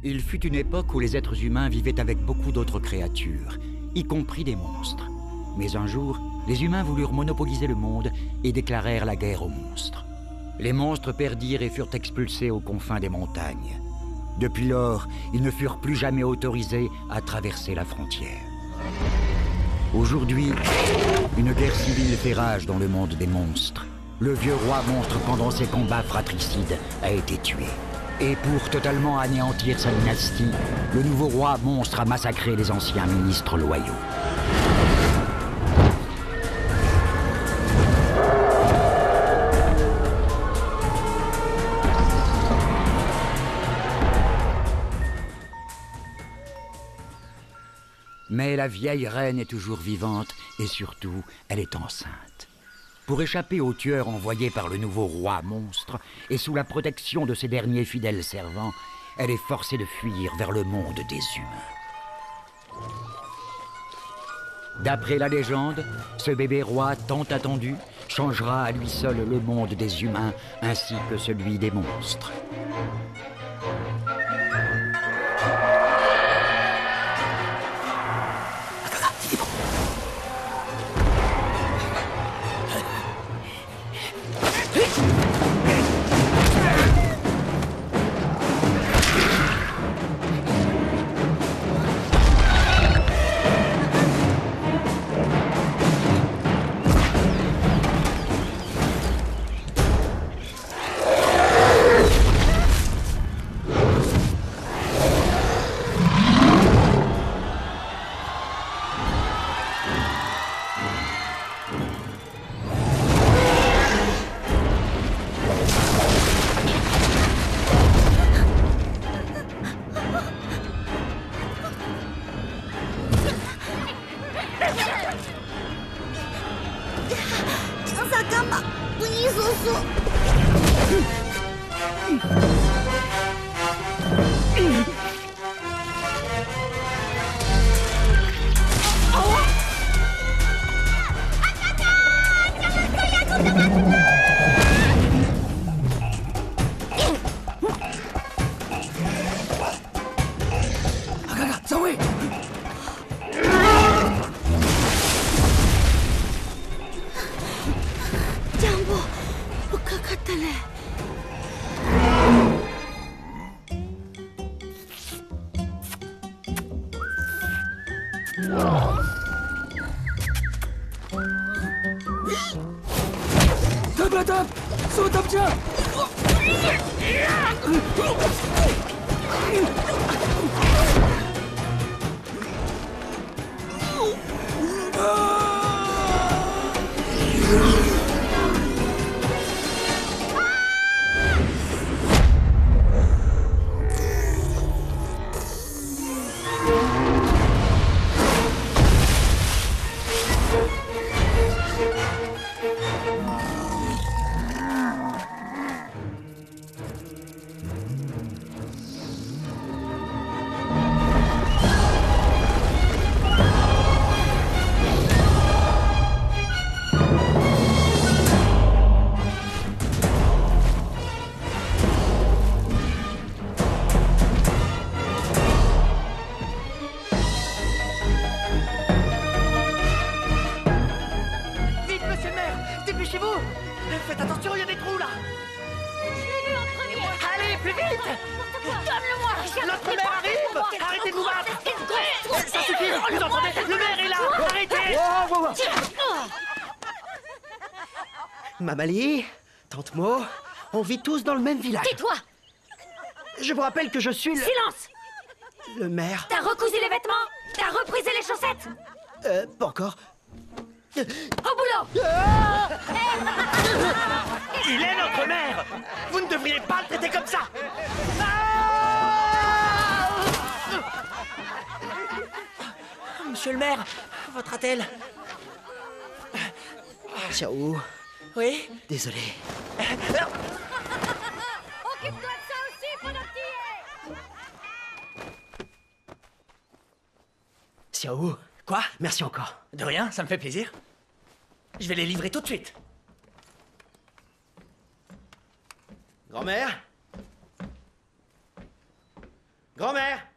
Il fut une époque où les êtres humains vivaient avec beaucoup d'autres créatures, y compris des monstres. Mais un jour, les humains voulurent monopoliser le monde et déclarèrent la guerre aux monstres. Les monstres perdirent et furent expulsés aux confins des montagnes. Depuis lors, ils ne furent plus jamais autorisés à traverser la frontière. Aujourd'hui, une guerre civile fait rage dans le monde des monstres. Le vieux roi monstre, pendant ses combats fratricides, a été tué. Et pour totalement anéantir sa dynastie, le nouveau roi monstre a massacré les anciens ministres loyaux. Mais la vieille reine est toujours vivante et surtout, elle est enceinte. Pour échapper aux tueurs envoyés par le nouveau roi monstre et sous la protection de ses derniers fidèles servants, elle est forcée de fuir vers le monde des humains. D'après la légende, ce bébé roi tant attendu changera à lui seul le monde des humains ainsi que celui des monstres. Mamali, Tante Mo, on vit tous dans le même village. Tais-toi! Je vous rappelle que je suis le... Silence! Le maire. T'as recousu les vêtements? T'as reprisé les chaussettes? Pas encore. Au boulot! Il est notre maire! Vous ne devriez pas le traiter comme ça! Monsieur le maire, votre attelle. Ciao. Oui? Désolé. Occupe-toi de ça aussi pendant que t'y es! Xiao. Quoi? Merci encore. De rien, ça me fait plaisir. Je vais les livrer tout de suite. Grand-mère? Grand-mère!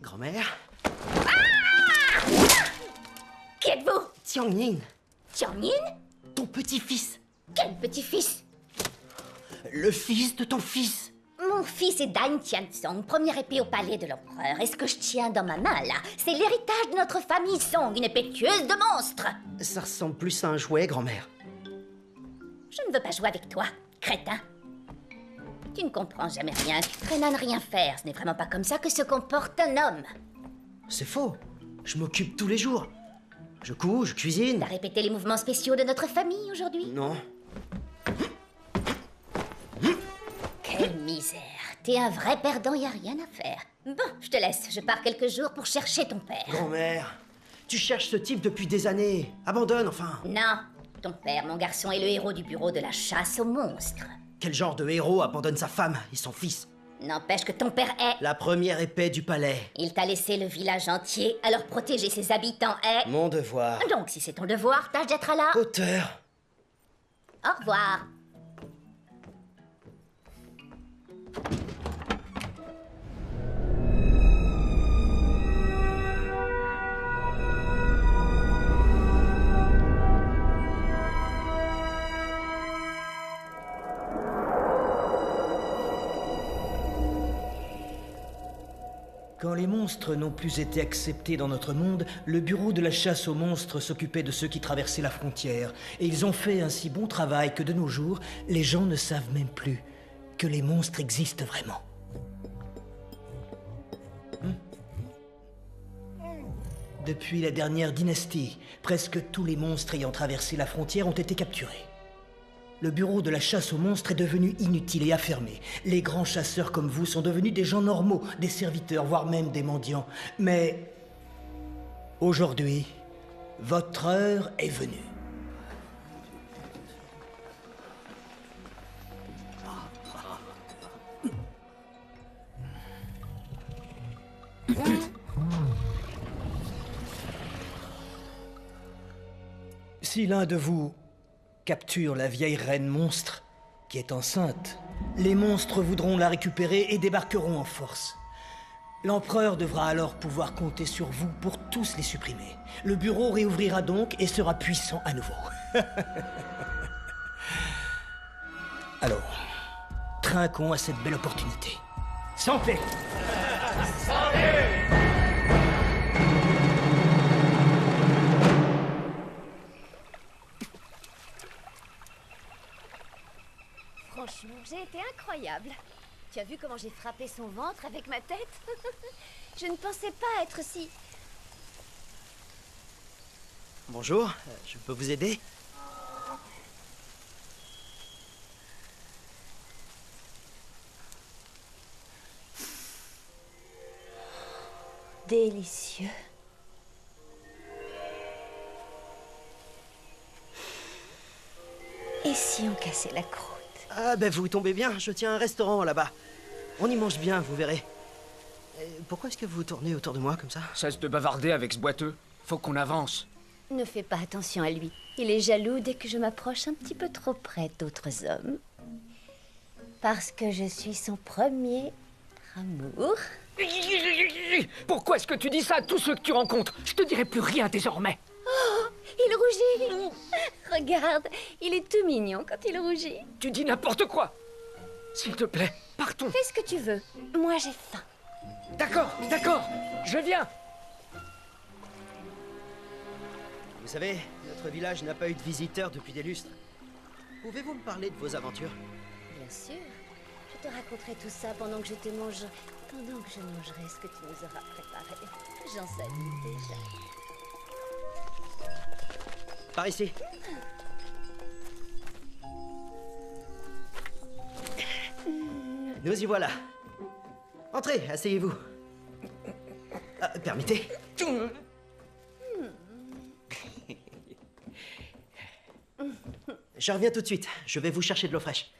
Grand-mère? Qui êtes-vous? Tianyin, Tianyin? ton petit-fils. Quel petit-fils? Le fils de ton fils. Mon fils est Dan Tiansong, première épée au palais de l'empereur. Et ce que je tiens dans ma main, là, c'est l'héritage de notre famille Song, une épée tueuse de monstres. Ça ressemble plus à un jouet, grand-mère. Je ne veux pas jouer avec toi, crétin. Tu ne comprends jamais rien, tu traînes à ne rien faire. Ce n'est vraiment pas comme ça que se comporte un homme. C'est faux. Je m'occupe tous les jours. Je couds, je cuisine. T'as répété les mouvements spéciaux de notre famille aujourd'hui? Non. Quelle misère. T'es un vrai perdant, y a rien à faire. Bon, je te laisse. Je pars quelques jours pour chercher ton père. Grand-mère, tu cherches ce type depuis des années. Abandonne, enfin. Non, ton père, mon garçon, est le héros du bureau de la chasse aux monstres. Quel genre de héros abandonne sa femme et son fils? N'empêche que ton père est... La première épée du palais. Il t'a laissé le village entier, alors protéger ses habitants est... Mon devoir. Donc, si c'est ton devoir, tâche d'être là. Auteur. Au revoir. Quand les monstres n'ont plus été acceptés dans notre monde, le bureau de la chasse aux monstres s'occupait de ceux qui traversaient la frontière. Et ils ont fait un si bon travail que de nos jours, les gens ne savent même plus que les monstres existent vraiment. Depuis la dernière dynastie, presque tous les monstres ayant traversé la frontière ont été capturés. Le bureau de la chasse aux monstres est devenu inutile et affermé. Les grands chasseurs comme vous sont devenus des gens normaux, des serviteurs, voire même des mendiants. Mais aujourd'hui, votre heure est venue. Si l'un de vous capture la vieille reine monstre, qui est enceinte, les monstres voudront la récupérer et débarqueront en force. L'empereur devra alors pouvoir compter sur vous pour tous les supprimer. Le bureau réouvrira donc et sera puissant à nouveau. Alors, trinquons à cette belle opportunité. Sans paix! Franchement, j'ai été incroyable. Tu as vu comment j'ai frappé son ventre avec ma tête? Je ne pensais pas être si... Bonjour, je peux vous aider? Délicieux. Et si on cassait la croûte? Ah ben vous tombez bien, je tiens un restaurant là-bas. On y mange bien, vous verrez. Pourquoi est-ce que vous tournez autour de moi comme ça? Cesse de bavarder avec ce boiteux. Faut qu'on avance. Ne fais pas attention à lui. Il est jaloux dès que je m'approche un petit peu trop près d'autres hommes. Parce que je suis son premier amour. Pourquoi est-ce que tu dis ça à tous ceux que tu rencontres? Je te dirai plus rien désormais. Oh, il rougit. Regarde, il est tout mignon quand il rougit. Tu dis n'importe quoi. S'il te plaît, partons. Fais ce que tu veux. Moi, j'ai faim. D'accord, d'accord. Je viens. Vous savez, notre village n'a pas eu de visiteurs depuis des lustres. Pouvez-vous me parler de vos aventures? Bien sûr. Je te raconterai tout ça pendant que je te mange... Pendant que je mangerai ce que tu nous auras préparé. J'en salue déjà. Par ici. Nous y voilà. Entrez, asseyez-vous. Ah, permettez. Je reviens tout de suite. Je vais vous chercher de l'eau fraîche.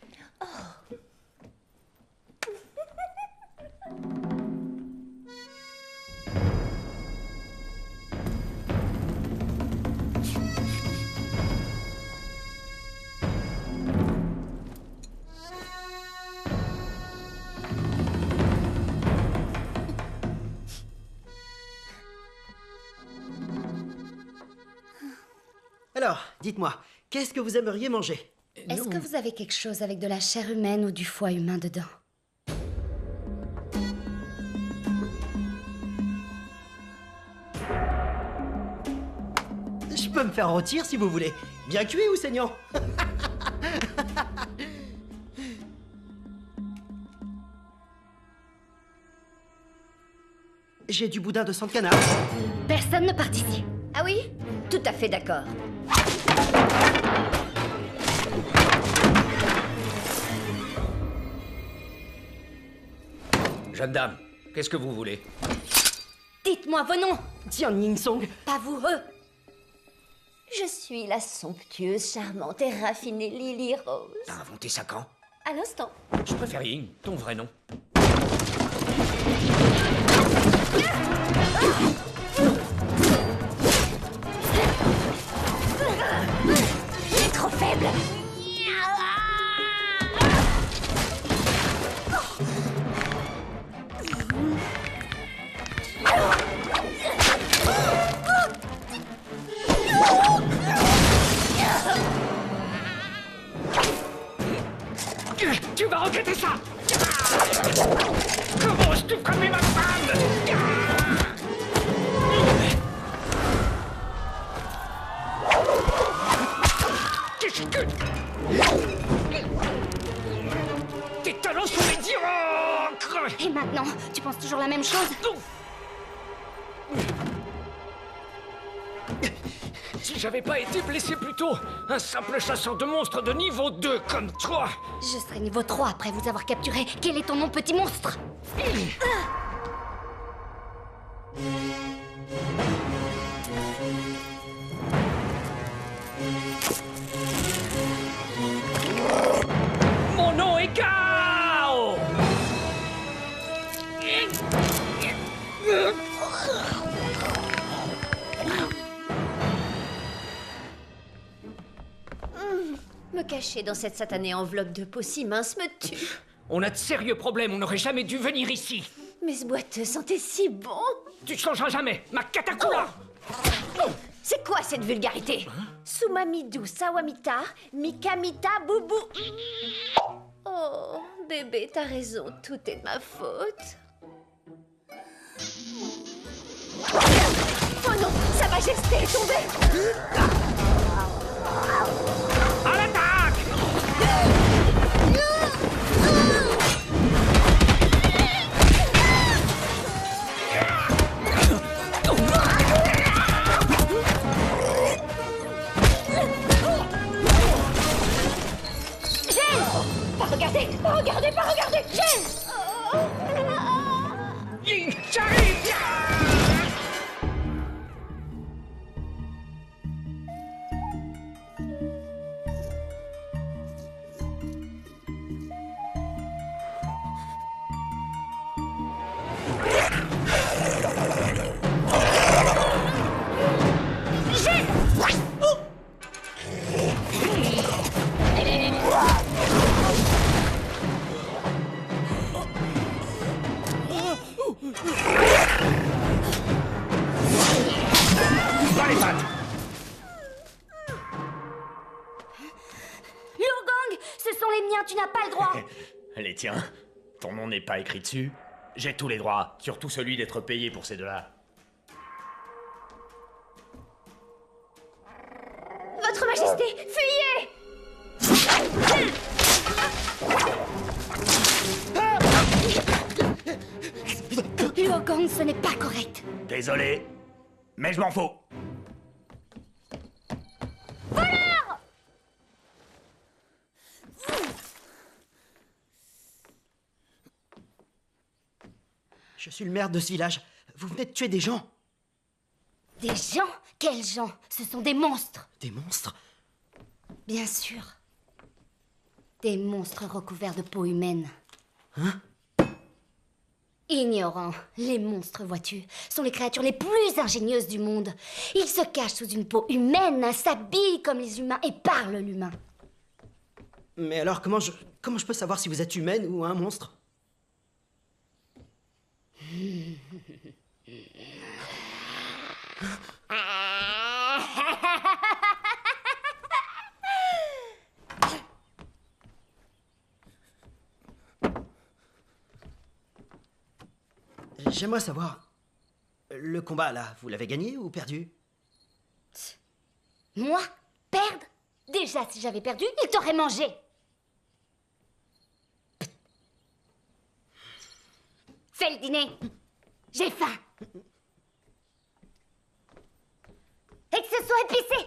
Alors, dites-moi, qu'est-ce que vous aimeriez manger? Est-ce que vous avez quelque chose avec de la chair humaine ou du foie humain dedans? Je peux me faire rôtir si vous voulez. Bien cuit ou saignant? J'ai du boudin de sang de canard. Personne ne part d'ici. Ah oui? Tout à fait d'accord. Jeune dame, qu'est-ce que vous voulez? Dites-moi vos noms. Tian Ying Song. Pas vous, eux. Je suis la somptueuse, charmante et raffinée Lily Rose. T'as inventé ça quand? À l'instant. Je préfère Ying, ton vrai nom. Il est trop faible. Tu vas regretter ça! Comment oses-tu frapper ma femme? Tes talons sont médiocres! Et maintenant, tu penses toujours la même chose? Si j'avais pas été blessé plus tôt, un simple chasseur de monstres de niveau 2 comme toi! Je serai niveau 3 après vous avoir capturé. Quel est ton nom, petit monstre? Mon nom est Gao! Me cacher dans cette satanée enveloppe de peau si mince me tue. On a de sérieux problèmes, on n'aurait jamais dû venir ici! Mais ce boiteux sentait si bon. Tu changeras jamais, ma Katakura! C'est quoi cette vulgarité? Sumamidou Sawamita Mikamita Boubou. Oh, bébé, t'as raison, tout est de ma faute. Oh non, Sa Majesté est tombée. À l'attaque! Pas regardez, Gêne! Ying, j'arrive! Dans les pattes! Lurgang, ce sont les miens, tu n'as pas le droit. Les tiens? Ton nom n'est pas écrit dessus? J'ai tous les droits, surtout celui d'être payé pour ces deux-là. Votre Majesté, fuyez! Lurgang, ce n'est pas correct. Désolé, mais je m'en fous. Je suis le maire de ce village. Vous venez de tuer des gens. Des gens? Quels gens? Ce sont des monstres. Des monstres? Bien sûr. Des monstres recouverts de peau humaine. Hein? Ignorant, les monstres, vois-tu, sont les créatures les plus ingénieuses du monde. Ils se cachent sous une peau humaine, s'habillent comme les humains et parlent l'humain. Mais alors, comment je peux savoir si vous êtes humaine ou un monstre? J'aimerais savoir, le combat là, vous l'avez gagné ou perdu? Moi? Perdre? Déjà, si j'avais perdu, il t'aurait mangé. Fais le dîner. J'ai faim. Et que ce soit épicé.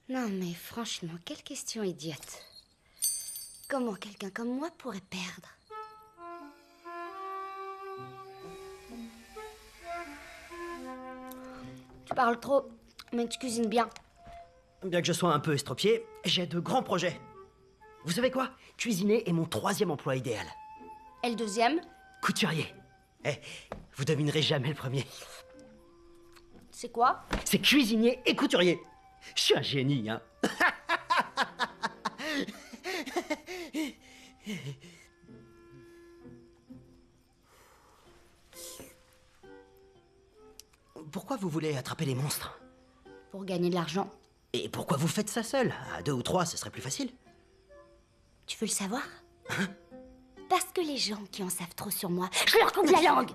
Non, mais franchement, quelle question idiote. Comment quelqu'un comme moi pourrait perdre? Tu parles trop, mais tu cuisines bien. Bien que je sois un peu estropié, j'ai de grands projets. Vous savez quoi? Cuisiner est mon 3e emploi idéal. Et le 2e? Couturier. Eh, vous devinerez jamais le premier. C'est quoi? C'est cuisinier et couturier. Je suis un génie, hein. Pourquoi vous voulez attraper les monstres? Pour gagner de l'argent. Et pourquoi vous faites ça seul? À 2 ou 3, ce serait plus facile. Tu veux le savoir? Parce que les gens qui en savent trop sur moi, je leur coupe la langue.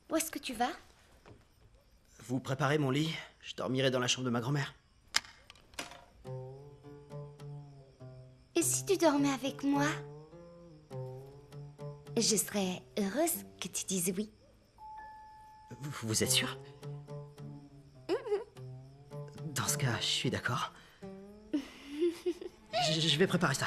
Où est-ce que tu vas? Vous préparez mon lit, je dormirai dans la chambre de ma grand-mère. Et si tu dormais avec moi? Je serais heureuse que tu dises oui. Vous êtes sûr? Dans ce cas, je suis d'accord. Je vais préparer ça.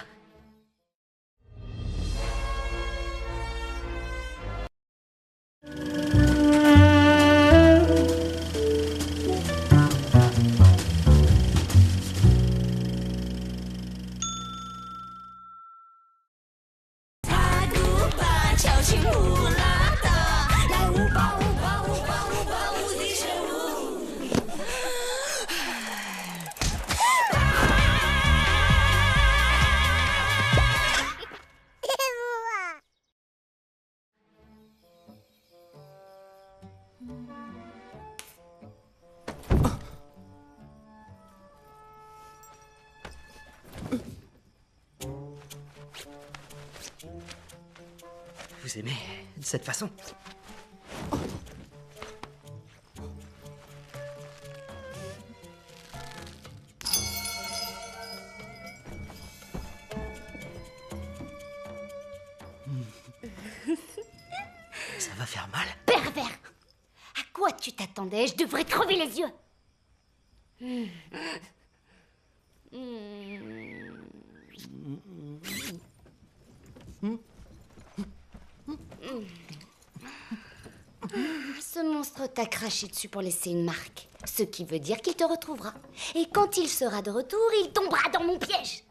Vous aimez de cette façon? Ça va faire mal. Pervers! À quoi tu t'attendais? Je devrais te crever les yeux. Ce monstre t'a craché dessus pour laisser une marque. Ce qui veut dire qu'il te retrouvera. Et quand il sera de retour, il tombera dans mon piège.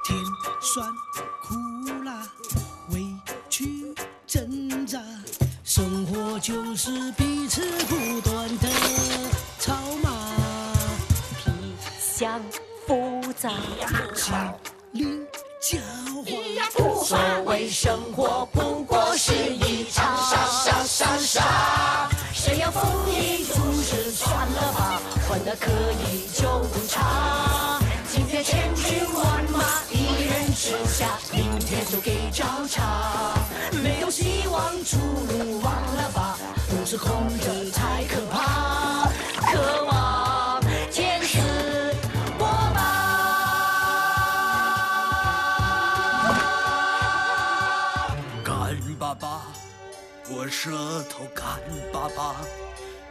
甜酸苦辣，委屈挣扎，生活就是彼此不断的吵骂，皮相复杂，机灵狡猾。所谓生活不过是一场傻，谁要丰衣足食算了吧，混得可以就不差。今天千军万马一人之下，明天就给找茬。没有希望出路忘了吧，不是空着才可怕。渴望天赐我吧。干巴巴，我舌头干巴巴，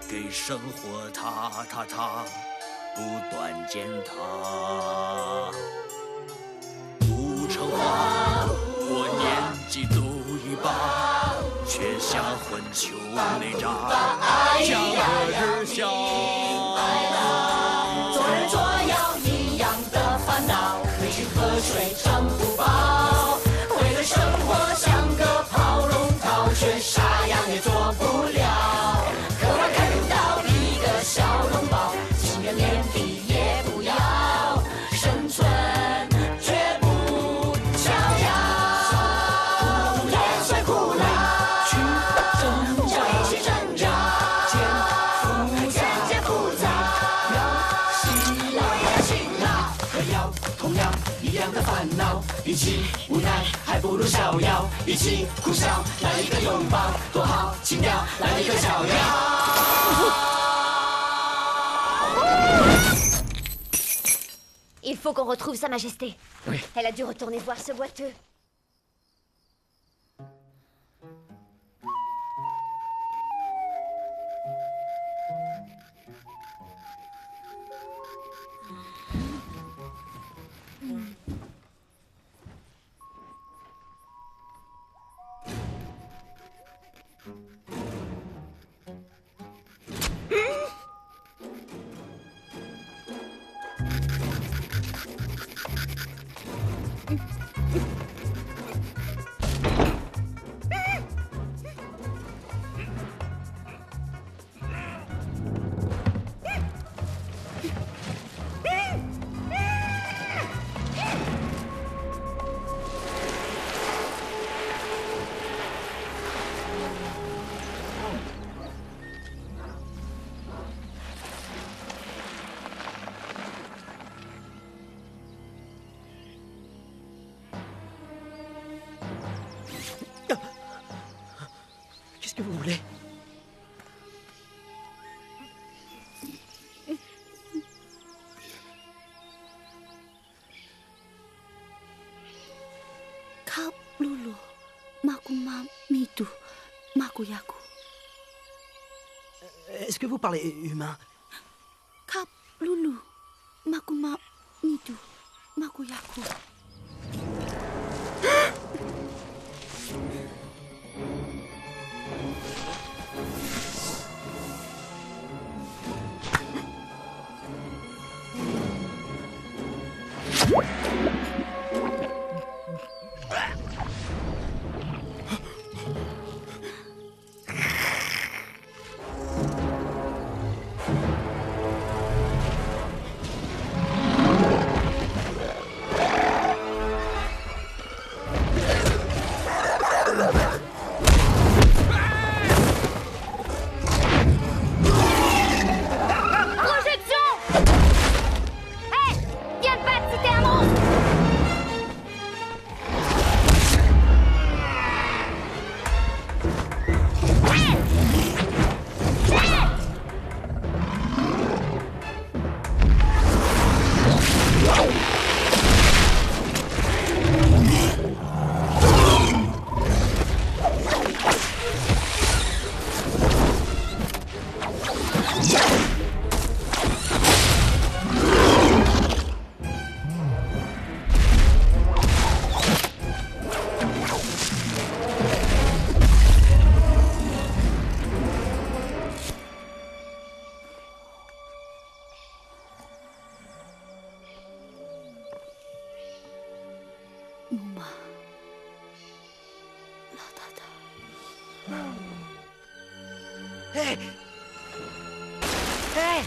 给生活踏，不断践踏。不成话，我年纪都一把，却像混球内渣，江河日下。做人做妖一样的烦恼，没去喝水撑不饱，为了生活像个跑龙套，却啥样也做不了。渴望看到一个小笼包，情愿连地也不要，生存绝不逍遥。盐水苦辣，去挣扎，渐复杂，辛辣和药同样一样的烦恼，与其无奈还不如逍遥，与其苦笑来一个拥抱多好，情调来一个逍遥。Il faut qu'on retrouve Sa Majesté. Oui. Elle a dû retourner voir ce boiteux. Qu'est-ce que vous voulez? Kap lulu, makuma mitu, makuyaku. Est-ce que vous parlez humain? Kap lulu, makuma mitu, makuyaku. Muma. Latata. Hé! Hé!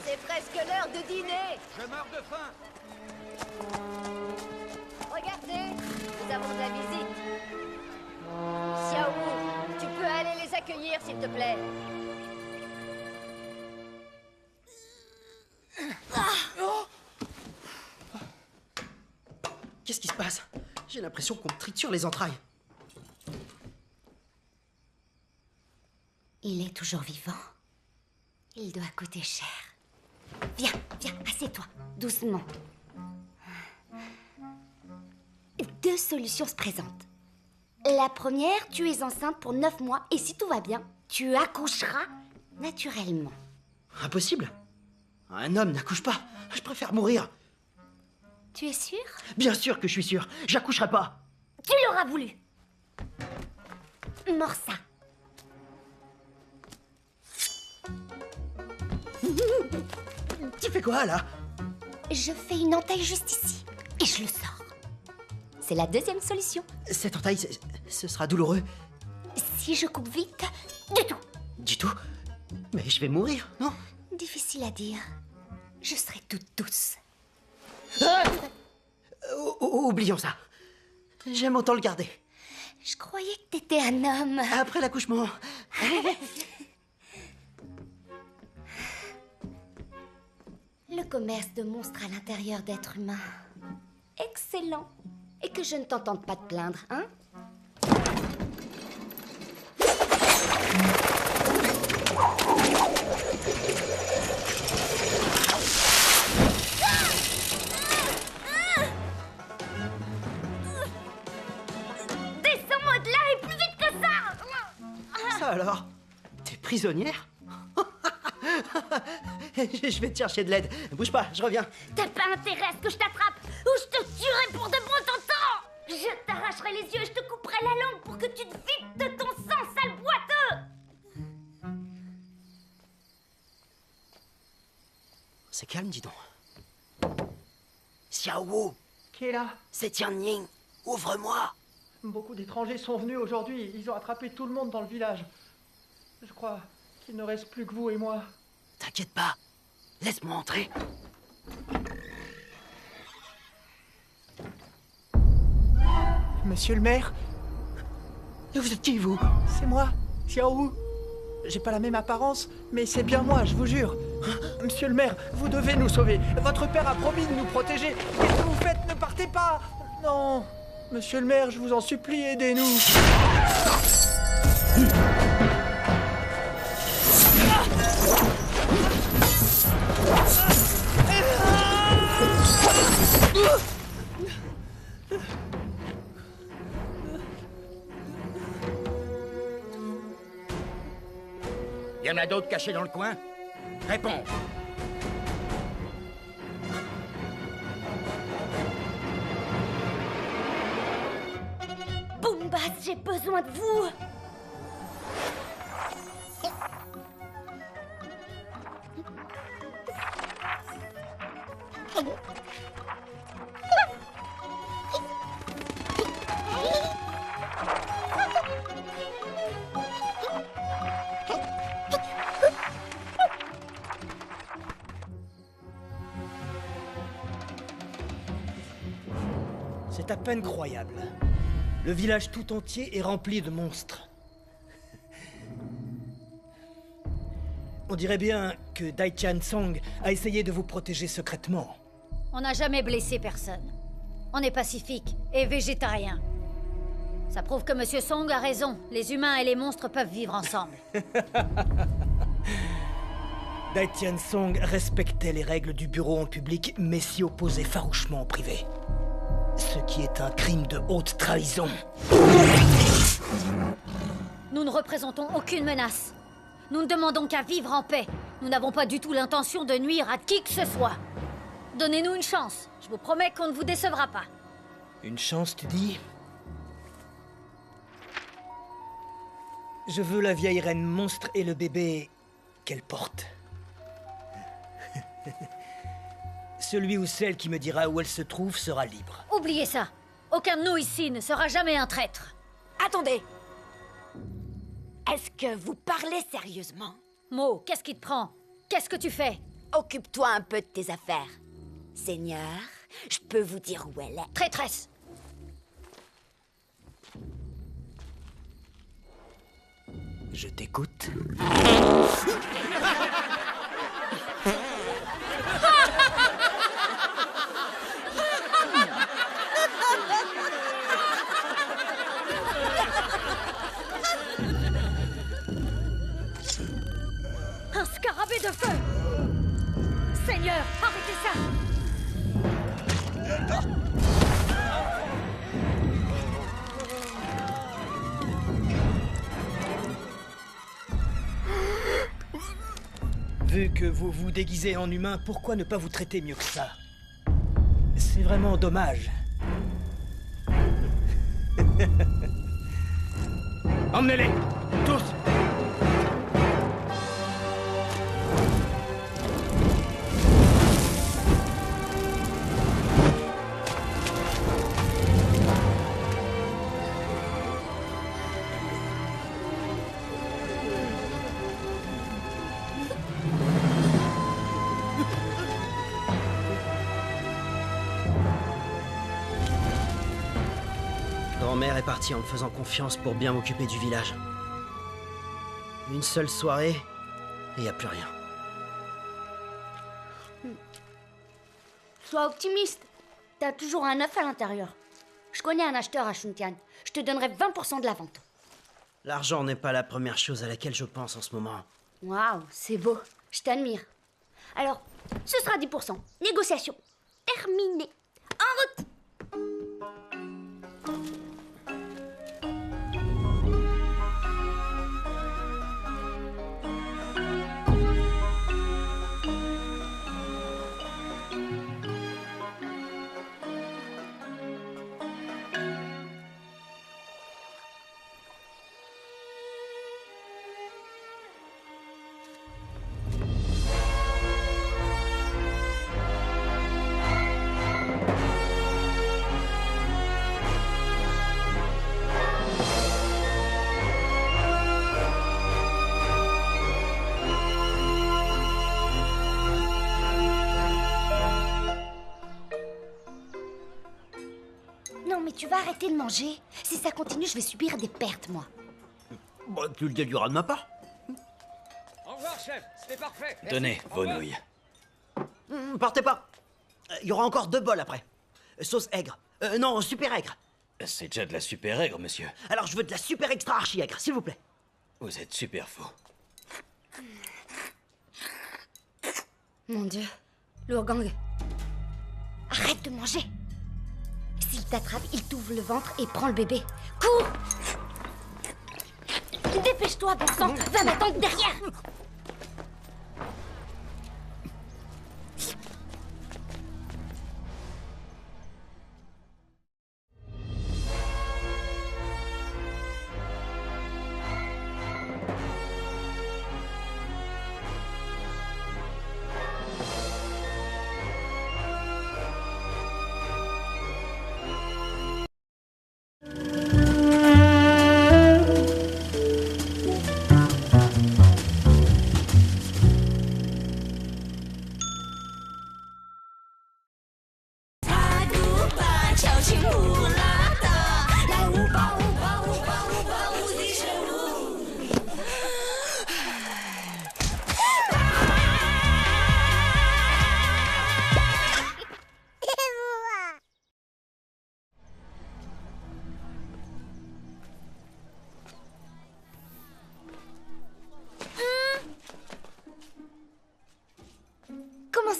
C'est presque l'heure de dîner. Je meurs de faim. Regardez, nous avons de la visite. Xiao, tu peux aller les accueillir, s'il te plaît. Qu'est-ce qui se passe? J'ai l'impression qu'on me triture les entrailles. Il est toujours vivant. Il doit coûter cher. Viens, viens, assieds-toi, doucement. 2 solutions se présentent. La première, tu es enceinte pour 9 mois et si tout va bien, tu accoucheras naturellement. Impossible. Un homme n'accouche pas. Je préfère mourir. Tu es sûr? Bien sûr que je suis sûr. J'accoucherai pas. Tu l'auras voulu. Mords ça. Tu fais quoi, là? Je fais une entaille juste ici et je le sors. C'est la deuxième solution. Cette entaille, ce sera douloureux. Si je coupe vite, du tout. Du tout? Mais je vais mourir, non? Difficile à dire. Je serai toute douce. Ah! Oublions ça. J'aime autant le garder. Je croyais que t'étais un homme. Après l'accouchement. Le commerce de monstres à l'intérieur d'êtres humains. Excellent. Et que je ne t'entende pas te plaindre, hein? Descends-moi de là et plus vite que ça! Ça alors? T'es prisonnière? Je vais te chercher de l'aide. Bouge pas, je reviens. T'as pas intérêt à ce que je t'attrape ou je te tuerai pour de bon t'entends! Je t'arracherai les yeux et je te couperai la langue pour que tu te vides de ton sang, sale boiteux! C'est calme, dis donc. Xiao Wu, Qui est là? c'est Tianning. Ouvre-moi. Beaucoup d'étrangers sont venus aujourd'hui. Ils ont attrapé tout le monde dans le village. Je crois qu'il ne reste plus que vous et moi. T'inquiète pas. Laisse-moi entrer. Monsieur le maire, Vous êtes qui, vous? c'est moi, Xiao Wu. J'ai pas la même apparence, mais c'est bien moi, je vous jure. Monsieur le maire, vous devez nous sauver. Votre père a promis de nous protéger. Qu'est-ce que vous faites? Ne partez pas! Non! Monsieur le maire, je vous en supplie, aidez-nous. Y en a d'autres cachés dans le coin? Réponds. Boombas, j'ai besoin de vous. C'est à peine croyable. Le village tout entier est rempli de monstres. On dirait bien que Dai-Tian Song a essayé de vous protéger secrètement. On n'a jamais blessé personne. On est pacifique et végétarien. Ça prouve que Monsieur Song a raison. Les humains et les monstres peuvent vivre ensemble. Dai-Tian Song respectait les règles du bureau en public, mais s'y opposait farouchement en privé. Ce qui est un crime de haute trahison. Nous ne représentons aucune menace. Nous ne demandons qu'à vivre en paix. Nous n'avons pas du tout l'intention de nuire à qui que ce soit. Donnez-nous une chance. Je vous promets qu'on ne vous décevra pas. Une chance, tu dis? Je veux la vieille reine monstre et le bébé qu'elle porte. Celui ou celle qui me dira où elle se trouve sera libre. Oubliez ça. Aucun de nous ici ne sera jamais un traître. Attendez. Est-ce que vous parlez sérieusement? Mo, qu'est-ce qui te prend? Qu'est-ce que tu fais? Occupe-toi un peu de tes affaires. Seigneur, je peux vous dire où elle est. Traîtresse! Je t'écoute. Un scarabée de feu! Seigneur, arrêtez ça! Vu que vous vous déguisez en humain, pourquoi ne pas vous traiter mieux que ça? C'est vraiment dommage. Emmenez-les, tous! Grand-mère est partie en me faisant confiance pour bien m'occuper du village. Une seule soirée, et il n'y a plus rien. Sois optimiste. T'as toujours un œuf à l'intérieur. Je connais un acheteur à Shuntian. Je te donnerai 20% de la vente. L'argent n'est pas la première chose à laquelle je pense en ce moment. Waouh, c'est beau. Je t'admire. Alors, ce sera 10%. Négociation. Terminé. En route! Non, mais tu vas arrêter de manger. Si ça continue, je vais subir des pertes, moi. Bah, tu le déduiras de ma part. Au revoir, chef. C'était parfait. Merci. Tenez, Au vos revoir. nouilles. Partez pas. Il y aura encore 2 bols après. Sauce aigre. Non, super aigre. C'est déjà de la super aigre, monsieur. Alors je veux de la super extra archi aigre, s'il vous plaît. Vous êtes super faux. Mon Dieu. L'ourgang. Arrête de manger. S'il t'attrape, il t'ouvre le ventre et prend le bébé. Cours! Dépêche-toi, bon sang. Va m'attendre derrière.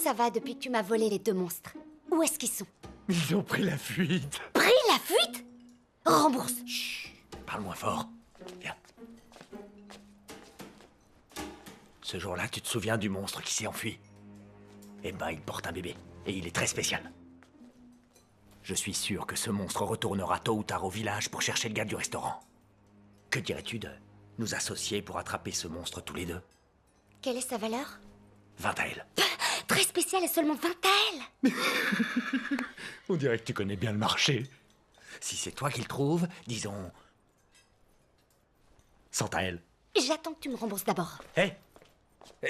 ça va depuis que tu m'as volé les 2 monstres? Où est-ce qu'ils sont? Ils ont pris la fuite. Pris la fuite? Rembourse. Chut, parle moins fort. Viens. Ce jour-là, tu te souviens du monstre qui s'est enfui? Eh ben, il porte un bébé, et il est très spécial. Je suis sûr que ce monstre retournera tôt ou tard au village pour chercher le gars du restaurant. Que dirais-tu de nous associer pour attraper ce monstre tous les deux? Quelle est sa valeur? 20 taels. Très spécial et seulement 20 taels. On dirait que tu connais bien le marché. Si c'est toi qui le trouves, disons... 100 taels. J'attends que tu me rembourses d'abord. Hé,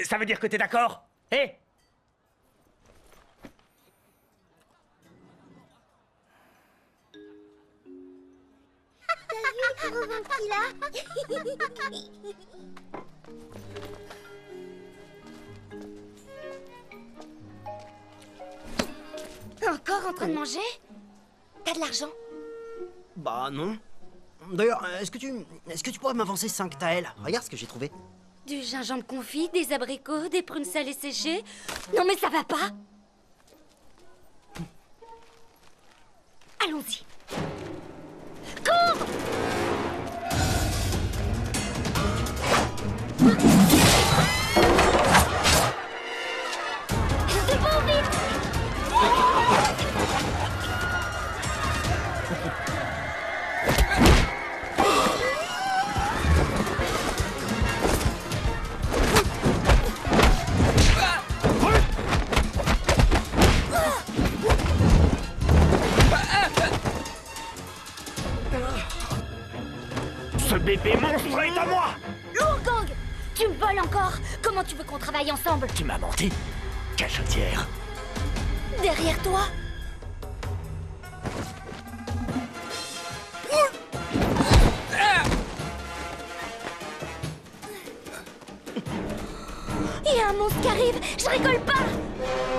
ça veut dire que t'es d'accord? Hé. T'as vu le gros ventre qu'il a? Encore en train de manger? T'as de l'argent? Bah non. D'ailleurs, est-ce que tu pourrais m'avancer 5 taels? Regarde ce que j'ai trouvé. Du gingembre confit, des abricots, des prunes salées séchées. Non mais ça va pas. Allons-y. Cours! Debout, vite! Ce bébé monstre est à moi! Lourgang! Tu me voles encore? Comment tu veux qu'on travaille ensemble? Tu m'as menti, cachotière. Derrière toi? Il y a un monstre qui arrive! Je rigole pas!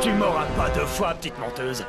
Tu m'auras pas 2 fois, petite menteuse.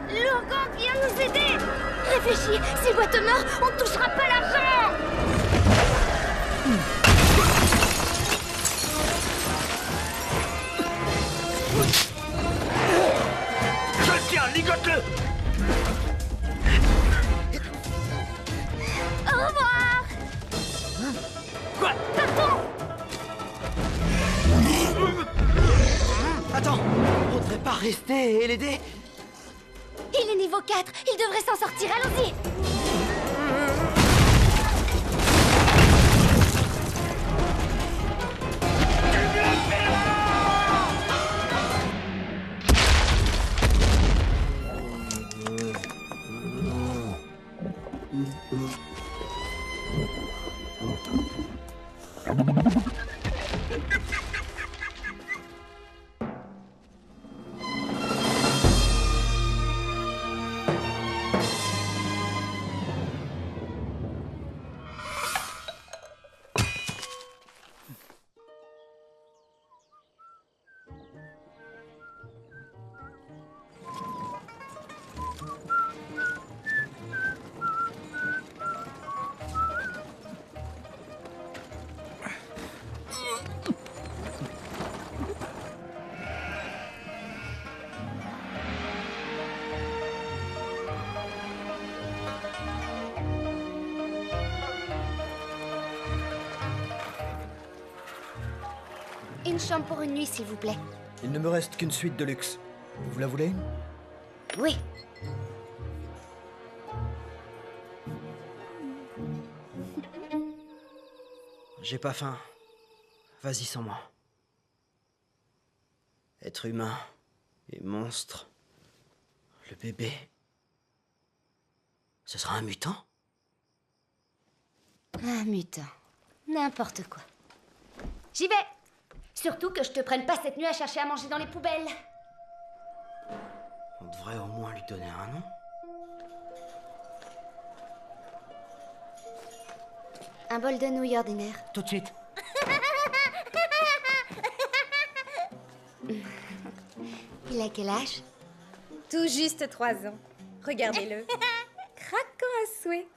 Lourgang, viens nous aider! Réfléchis, si Boîte meurt, on ne touchera pas l'argent! Je tiens, ligote-le! Au revoir! Quoi? Partons! Attends, on devrait pas rester et l'aider? Il est niveau 4, il devrait s'en sortir, allons-y! Une chambre pour une nuit, s'il vous plaît. Il ne me reste qu'une suite de luxe. Vous la voulez? Oui. J'ai pas faim. Vas-y sans moi. Être humain et monstre. Le bébé. Ce sera un mutant? Un mutant. N'importe quoi. J'y vais! Surtout que je te prenne pas cette nuit à chercher à manger dans les poubelles. On devrait au moins lui donner un nom. Un bol de nouilles ordinaire. Tout de suite. Il a quel âge? Tout juste 3 ans. Regardez-le. Craquant à souhait.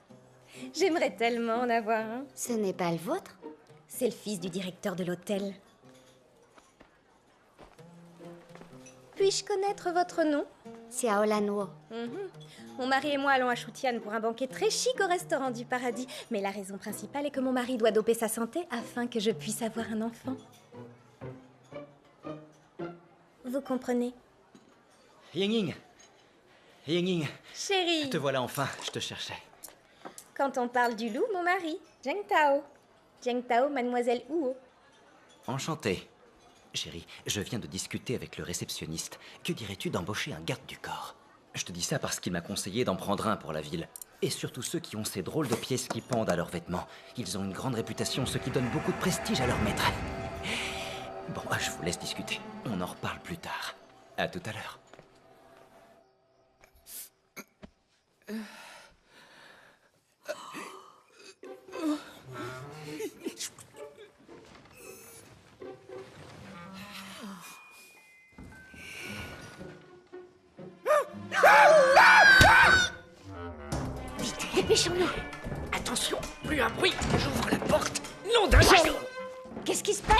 J'aimerais tellement en avoir un. Ce n'est pas le vôtre? C'est le fils du directeur de l'hôtel. Puis-je connaître votre nom? Xiao Lanwo. Mon mari et moi allons à Shutian pour un banquet très chic au restaurant du paradis. Mais la raison principale est que mon mari doit doper sa santé afin que je puisse avoir un enfant. Vous comprenez? Ying Ying, Chérie, te voilà enfin, je te cherchais. quand on parle du loup, mon mari, Zheng Tao. Zheng Tao, mademoiselle Huo. Enchanté. Chérie, je viens de discuter avec le réceptionniste. Que dirais-tu d'embaucher un garde du corps? Je te dis ça parce qu'il m'a conseillé d'en prendre un pour la ville. Et surtout ceux qui ont ces drôles de pièces qui pendent à leurs vêtements. Ils ont une grande réputation, ce qui donne beaucoup de prestige à leur maître. Bon, je vous laisse discuter. On en reparle plus tard. À tout à l'heure. Vite, dépêchons-nous. Attention, plus un bruit, j'ouvre la porte. Nom d'un chien. Qu'est-ce qui se passe?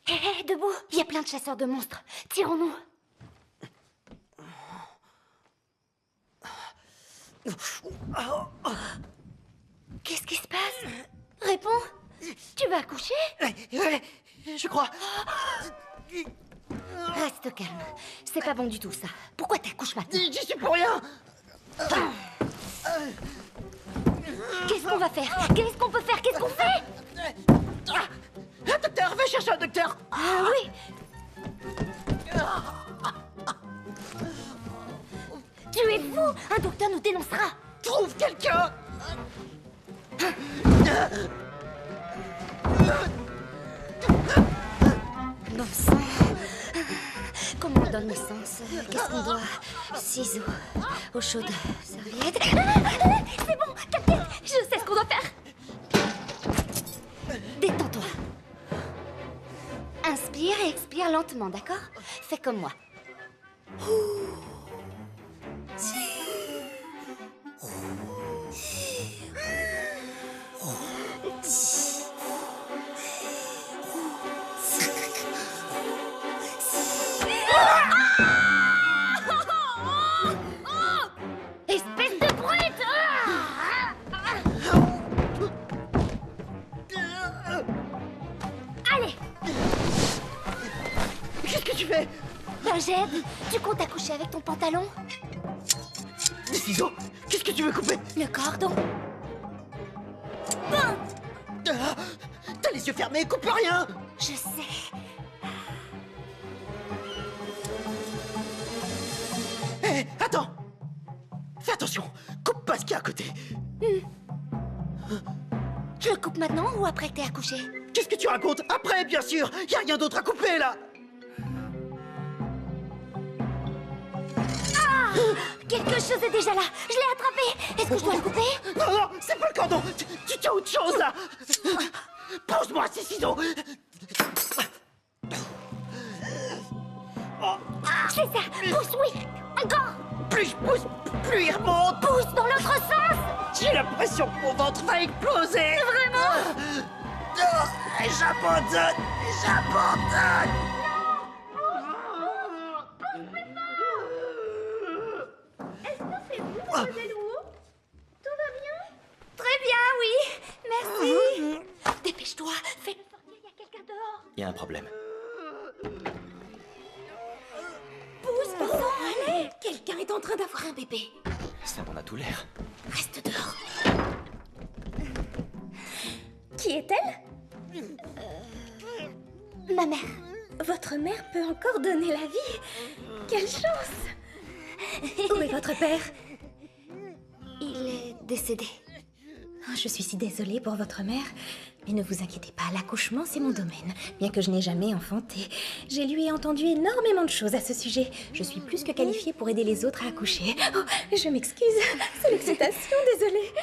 Hé, debout. Il y a plein de chasseurs de monstres. Tirons-nous. Qu'est-ce qui se passe? Réponds. Tu vas accoucher? Je crois. Reste calme. C'est pas bon du tout, ça. Pourquoi t'accouches maintenant? J'y suis pour rien. Qu'est-ce qu'on va faire? Qu'est-ce qu'on peut faire? Qu'est-ce qu'on fait? Un docteur, va chercher un docteur. Ah oui. Tu es fou. Un docteur nous dénoncera. Trouve quelqu'un. Bon sang. Comment on donne naissance? Qu'est-ce qu'on doit? Ciseaux, eau chaude, serviette. C'est bon, capitaine. Je sais ce qu'on doit faire. Détends-toi. Inspire et expire lentement, d'accord? Fais comme moi. Espèce de brute! Allez! Qu'est-ce que tu fais? Ben j'aide. Tu comptes accoucher avec ton pantalon? Des ciseaux? Qu'est-ce que tu veux couper? Le cordon. T'as les yeux fermés, coupe rien. Je sais. Hé, attends. Fais attention, coupe pas ce qu'il y a à côté. Je le coupe maintenant ou après que t'aies accouché? Qu'est-ce que tu racontes? Après, bien sûr. Y a rien d'autre à couper, là. Quelque chose est déjà là. Je l'ai attrapé. Est-ce que je dois le couper? Non, non, c'est pas le cordon. Tu as autre chose, là. Pose-moi ces ciseaux. C'est ça. Pousse, oui. Encore. Plus je pousse, plus il remonte. Pousse dans l'autre sens. J'ai l'impression que mon ventre va exploser. Vraiment? J'abandonne. J'abandonne. Est-ce que c'est vous, mademoiselle Huo? Tout va bien? Très bien, oui. Merci. Dépêche-toi. Fais-le sortir. Il y a quelqu'un dehors. Il y a un problème. Pousse, bon sang. Allez. Quelqu'un est en train d'avoir un bébé. Ça en a tout l'air. Reste dehors. Qui est-elle? Ma mère. Votre mère peut encore donner la vie. Quelle chance! Où est votre père? Il est décédé. Oh, je suis si désolée pour votre mère. Mais ne vous inquiétez pas, l'accouchement, c'est mon domaine. Bien que je n'ai jamais enfanté, j'ai lu et entendu énormément de choses à ce sujet. Je suis plus que qualifiée pour aider les autres à accoucher. Oh, je m'excuse, c'est l'excitation, désolée.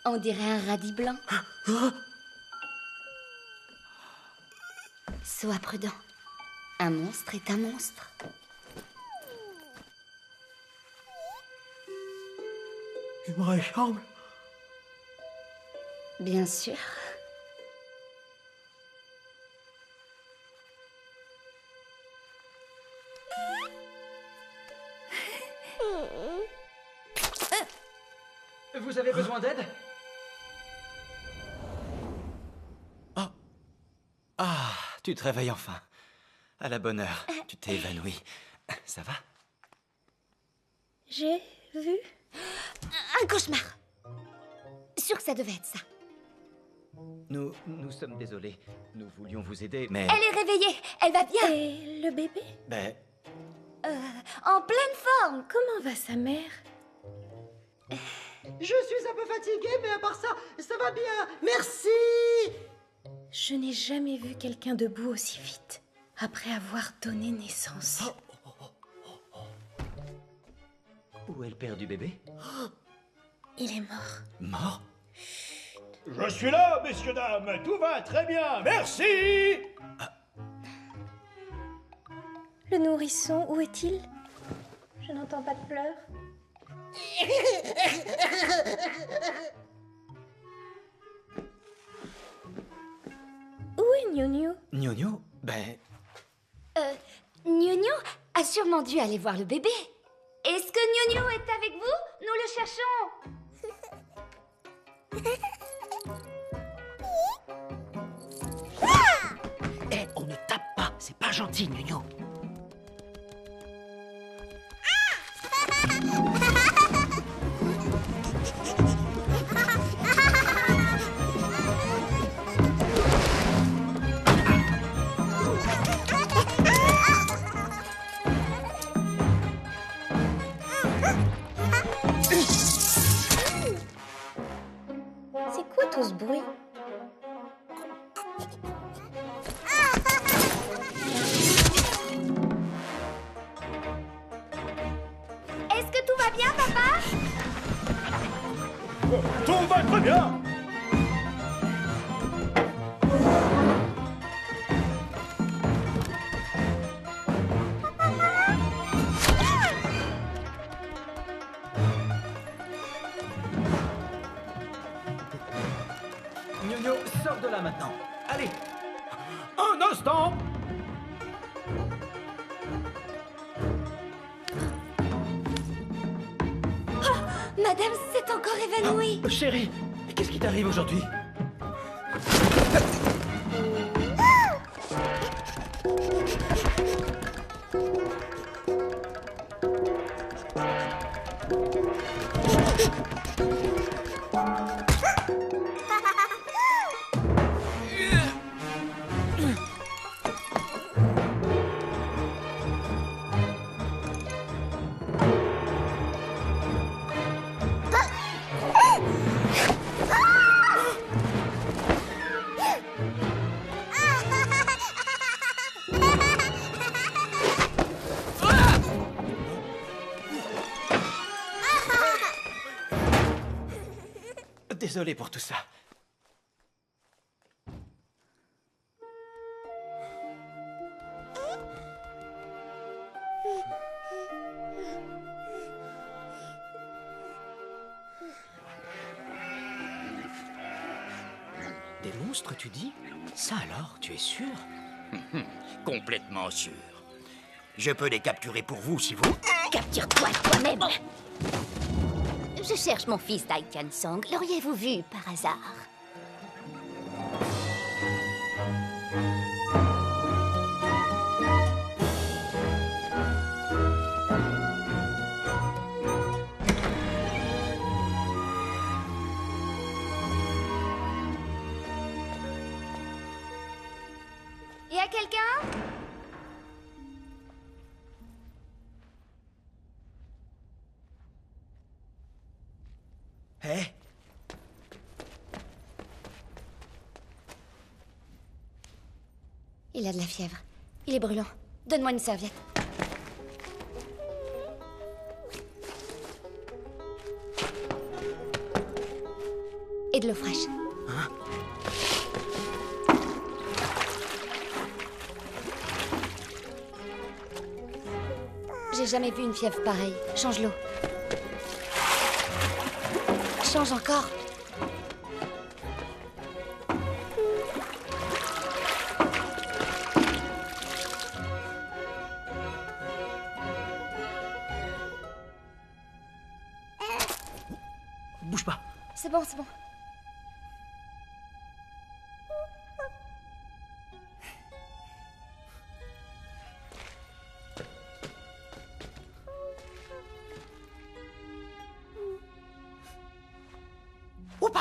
On dirait un radis blanc. Sois prudent. Un monstre est un monstre. Il me ressemble. Bien sûr. Vous avez besoin d'aide? Ah, tu te réveilles enfin. À la bonne heure. Tu t'es évanoui. Ça va? J'ai vu... Un cauchemar. Sûr que ça devait être ça. Nous sommes désolés. Nous voulions vous aider, mais... Elle est réveillée. Elle va bien. Et le bébé? Ben... En pleine forme. Comment va sa mère? Je suis un peu fatiguée, mais à part ça, ça va bien. Merci. Je n'ai jamais vu quelqu'un debout aussi vite, après avoir donné naissance. Où est le père du bébé? Il est mort. Mort? Je suis là, messieurs, dames. Tout va très bien. Merci. Le nourrisson, où est-il? Je n'entends pas de pleurs. Où est Gno-Gno? Gno-Gno? Ben... Gno-Gno a sûrement dû aller voir le bébé. Est-ce que Gno-Gno est avec vous? Nous le cherchons. Eh, on ne tape pas, c'est pas gentil, Gno-Gno. C'est quoi tout ce bruit? Est-ce que tout va bien, papa? Tout va très bien. Gno-Gno, sors de là maintenant. Allez. Un instant. Madame s'est encore évanouie. Chérie, qu'est-ce qui t'arrive aujourd'hui? Désolé pour tout ça. Des monstres, tu dis? Ça alors, tu es sûr? Complètement sûr. Je peux les capturer pour vous, si vous... Capture-toi toi-même. Je cherche mon fils Dai Tian Song. L'auriez-vous vu par hasard? Hé? Il a de la fièvre. Il est brûlant. Donne-moi une serviette. Et de l'eau fraîche. Hein? J'ai jamais vu une fièvre pareille. Change l'eau. Change encore. Bouge pas. C'est bon, c'est bon. Oupa!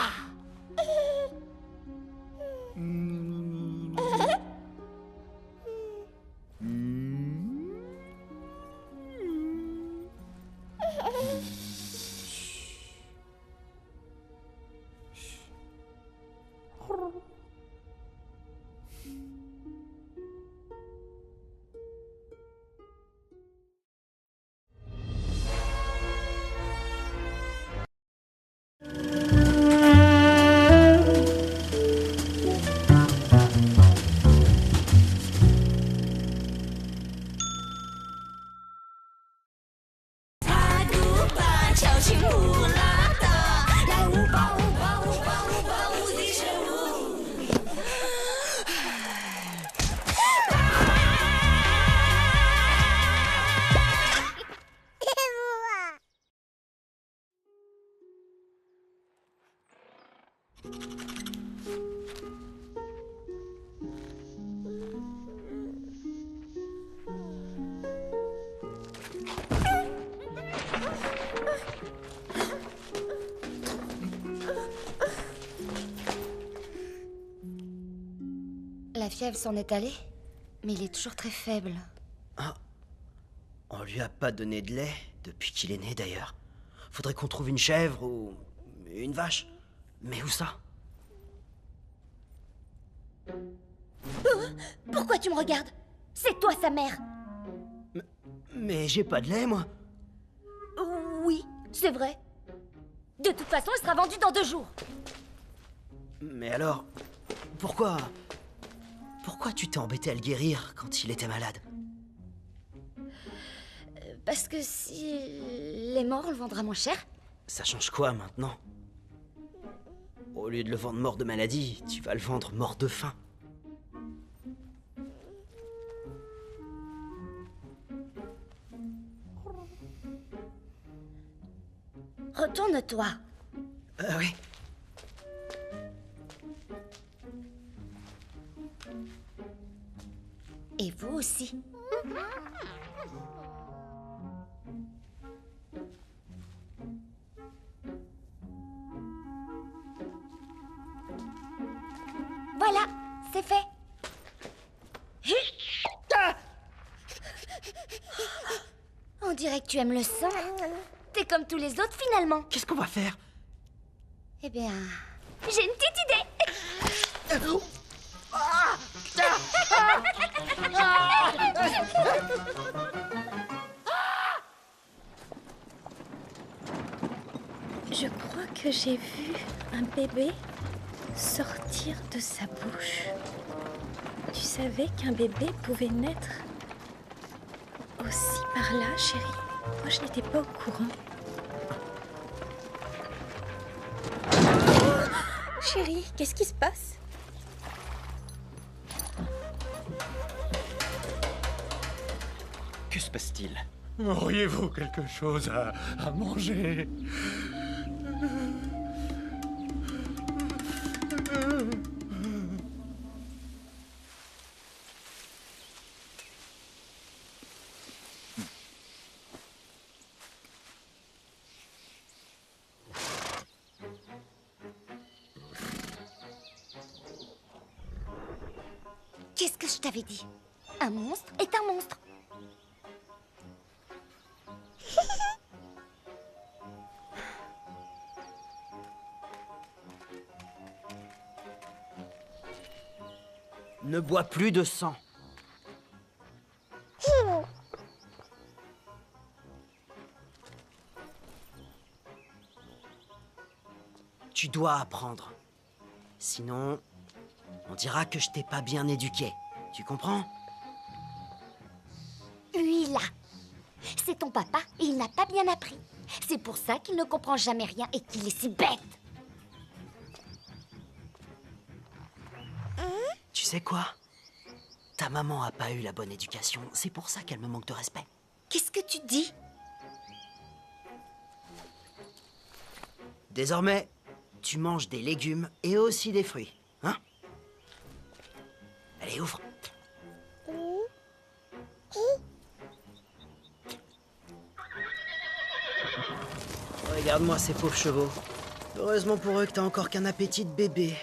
La fièvre s'en est allée, mais il est toujours très faible. Ah. On lui a pas donné de lait depuis qu'il est né d'ailleurs. Faudrait qu'on trouve une chèvre ou une vache. Mais où ça? Pourquoi tu me regardes? C'est toi sa mère. Mais j'ai pas de lait, moi. Oui, c'est vrai. De toute façon, il sera vendu dans 2 jours. Mais alors, pourquoi tu t'es embêté à le guérir quand il était malade? Parce que s'il est mort, on le vendra moins cher. Ça change quoi maintenant? Au lieu de le vendre mort de maladie, tu vas le vendre mort de faim. Retourne-toi. Oui. Et vous aussi. Voilà, c'est fait. On dirait que tu aimes le sang. T'es comme tous les autres finalement. Qu'est-ce qu'on va faire? Eh bien, j'ai une petite idée. Je crois que j'ai vu un bébé sortir de sa bouche. Tu savais qu'un bébé pouvait naître aussi par là, chérie? Moi, je n'étais pas au courant. Chérie, qu'est-ce qui se passe? Que se passe-t-il? Auriez-vous quelque chose à manger? Qu'est-ce que je t'avais dit? Un monstre est un monstre. Ne bois plus de sang. Tu dois apprendre. Sinon, on dira que je t'ai pas bien éduqué. Tu comprends? Lui, là. C'est ton papa et il n'a pas bien appris. C'est pour ça qu'il ne comprend jamais rien et qu'il est si bête. Tu sais quoi? Ta maman a pas eu la bonne éducation. C'est pour ça qu'elle me manque de respect. Qu'est-ce que tu dis? Désormais, tu manges des légumes et aussi des fruits, hein? Allez, ouvre. Regarde-moi ces pauvres chevaux. Heureusement pour eux que t'as encore qu'un appétit de bébé.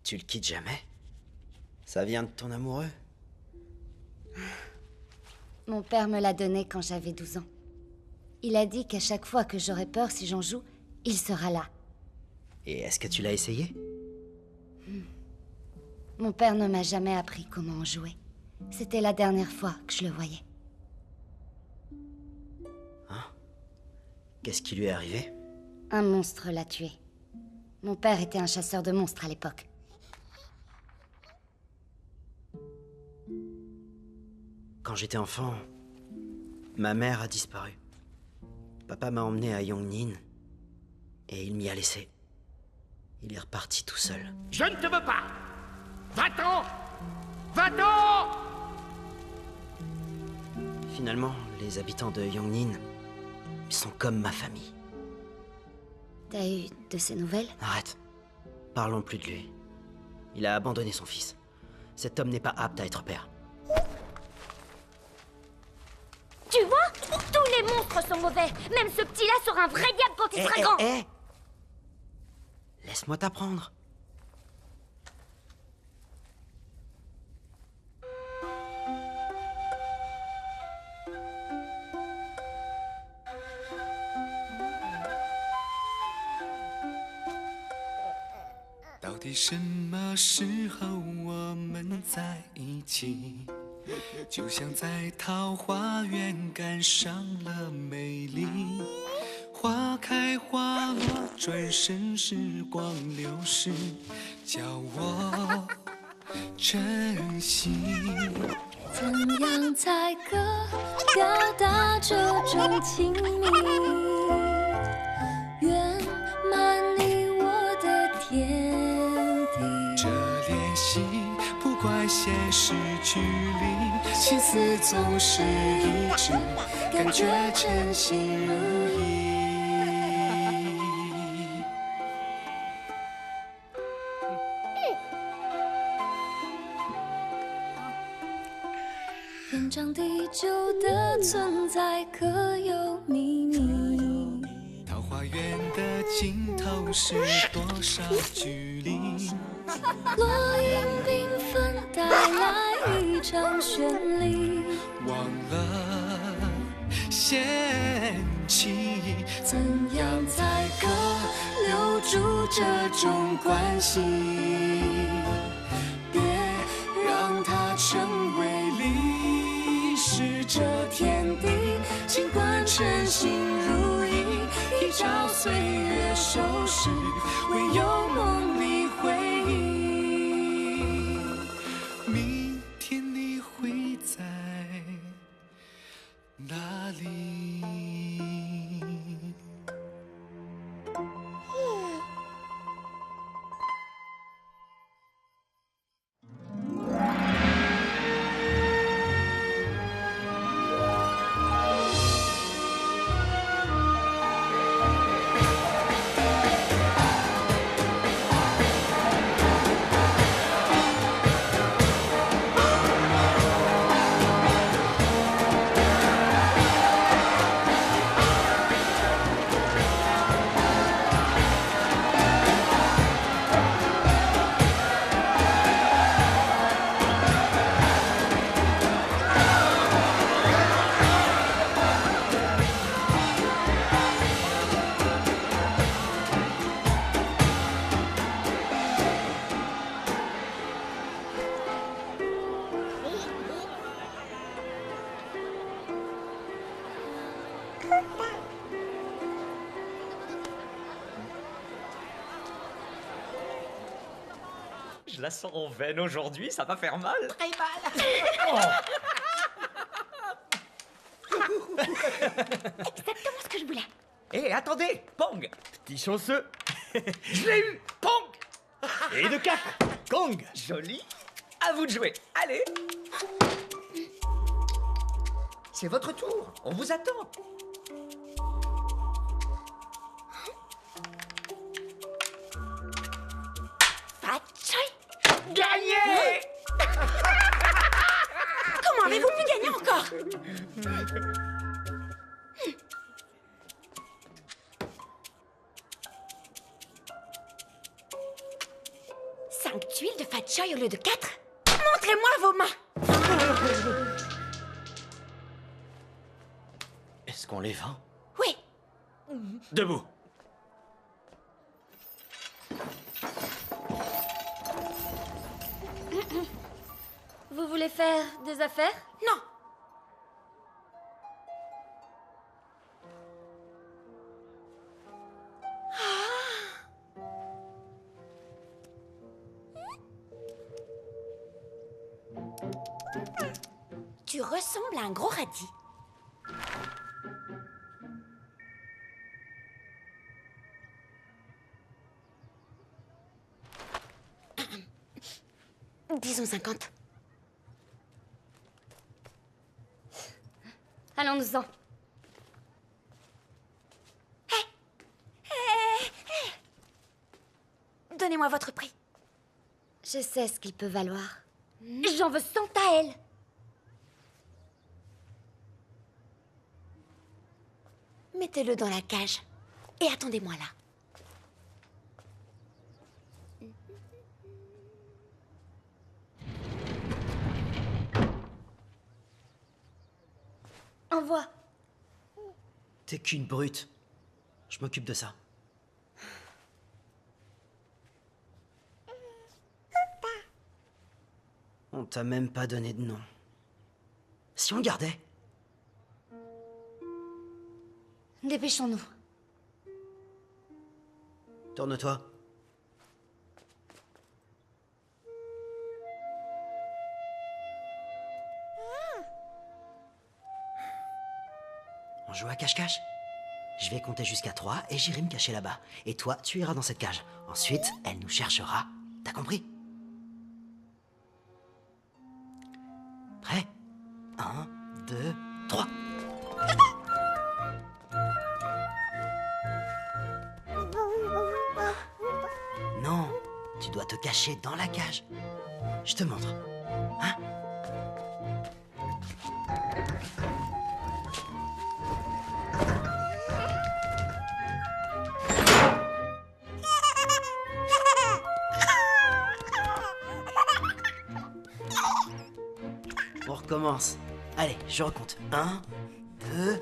Tu le quittes jamais? Ça vient de ton amoureux? Mon père me l'a donné quand j'avais 12 ans. Il a dit qu'à chaque fois que j'aurai peur si j'en joue, il sera là. Et est-ce que tu l'as essayé? Mon père ne m'a jamais appris comment en jouer. C'était la dernière fois que je le voyais. Hein? Qu'est-ce qui lui est arrivé? Un monstre l'a tué. Mon père était un chasseur de monstres à l'époque. Quand j'étais enfant, ma mère a disparu. Papa m'a emmené à Yongnin et il m'y a laissé. Il est reparti tout seul. Je ne te veux pas! Va-t'en! Va-t'en! Finalement, les habitants de Yongnin sont comme ma famille. T'as eu de ses nouvelles? Arrête. Parlons plus de lui. Il a abandonné son fils. Cet homme n'est pas apte à être père. Tu vois? Tous les monstres sont mauvais. Même ce petit-là sera un vrai diable quand il sera grand. Laisse-moi t'apprendre.到底什么时候我们在一起？就像在桃花源赶上了美丽，花开花落，转身时光流逝，叫我珍惜。怎样才可表达这种亲密，圆满你我的天地？这联系不怪现实距离，心思总是一致，感觉真心如意。天长地久的存在可有秘密？桃花源的尽头是多少距离？落英缤纷带来一场绚丽，忘了嫌弃，怎样才可留住这种关系？别让它成为历史，这天地尽管称心如意，一朝岁月收拾，唯有梦里回忆。明天你会在哪 je la sens en veine aujourd'hui, ça va faire mal. Très mal. Exactement ce que je voulais. Hé, attendez, Pong. Petit chanceux. Je l'ai eu, Pong. Et de 4, Kong. Joli. À vous de jouer, allez. C'est votre tour, on vous attend. Fat Choy. Gagné. Comment avez-vous pu gagner encore? 5 tuiles de Fat Choy au lieu de 4? Montrez-moi vos mains. Est-ce qu'on les vend? Oui. Debout. Vous voulez faire des affaires? Non. Tu ressembles à un gros radis. Disons 50. Allons-nous-en. Donnez-moi votre prix. Je sais ce qu'il peut valoir. J'en veux 100 à elle. Mettez-le dans la cage et attendez-moi là. Envoie. T'es qu'une brute. Je m'occupe de ça. On t'a même pas donné de nom. Si on le gardait? Dépêchons-nous. Tourne-toi. On joue à cache-cache? Je vais compter jusqu'à 3 et j'irai me cacher là-bas. Et toi, tu iras dans cette cage. Ensuite, elle nous cherchera. T'as compris? Prêt? 1, 2, 3. Non, tu dois te cacher dans la cage. Je te montre. Hein? On recommence. Allez, je recompte. 1, 2...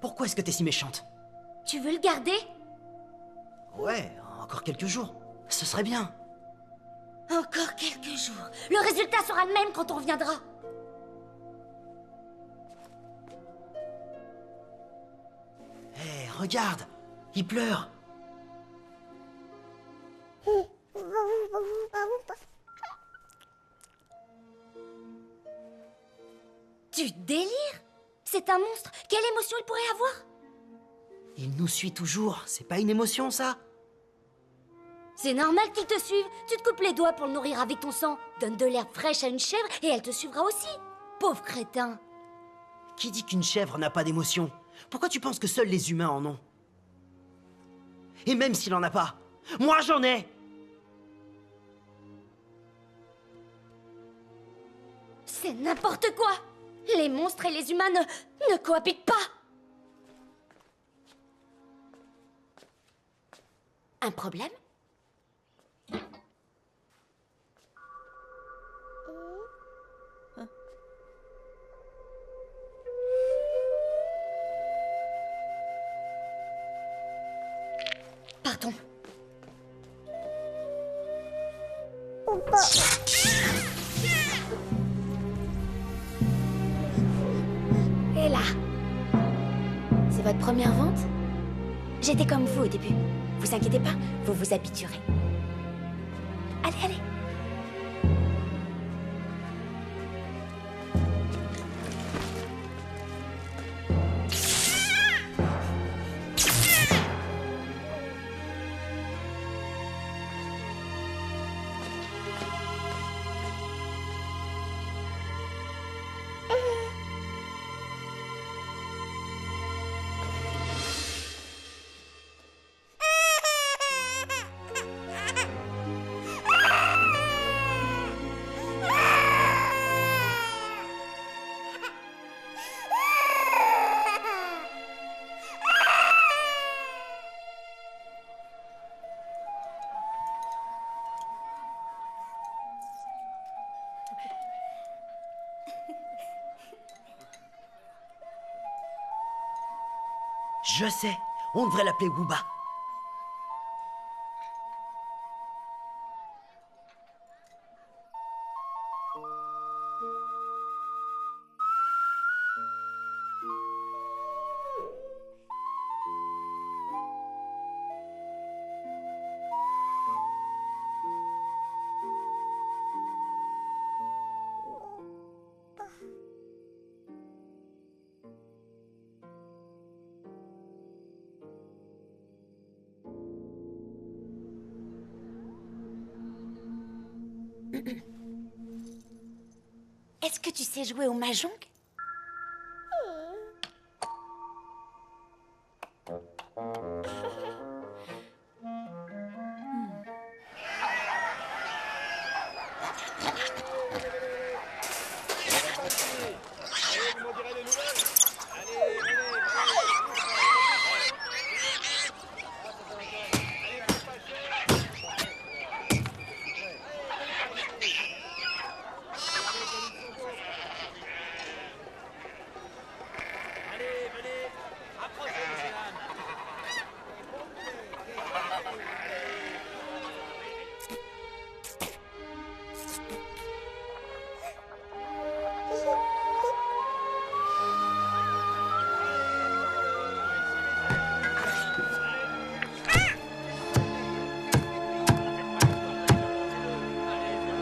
Pourquoi est-ce que t'es si méchante? Tu veux le garder? Ouais, encore quelques jours. Ce serait bien. Encore quelques jours. Le résultat sera le même quand on reviendra. Hé, regarde, il pleure. Tu délires? C'est un monstre. Quelle émotion il pourrait avoir? Il nous suit toujours. C'est pas une émotion, ça? C'est normal qu'il te suive. Tu te coupes les doigts pour le nourrir avec ton sang. Donne de l'herbe fraîche à une chèvre et elle te suivra aussi. Pauvre crétin. Qui dit qu'une chèvre n'a pas d'émotion? Pourquoi tu penses que seuls les humains en ont? Et même s'il en a pas, moi j'en ai! C'est n'importe quoi. Les monstres et les humains ne cohabitent pas. Un problème? Partons. Et là, c'est votre première vente? J'étais comme vous au début. Vous inquiétez pas, vous vous habituerez. Allez, allez. Je sais, on devrait l'appeler Wooba. Est-ce que tu sais jouer au mahjong?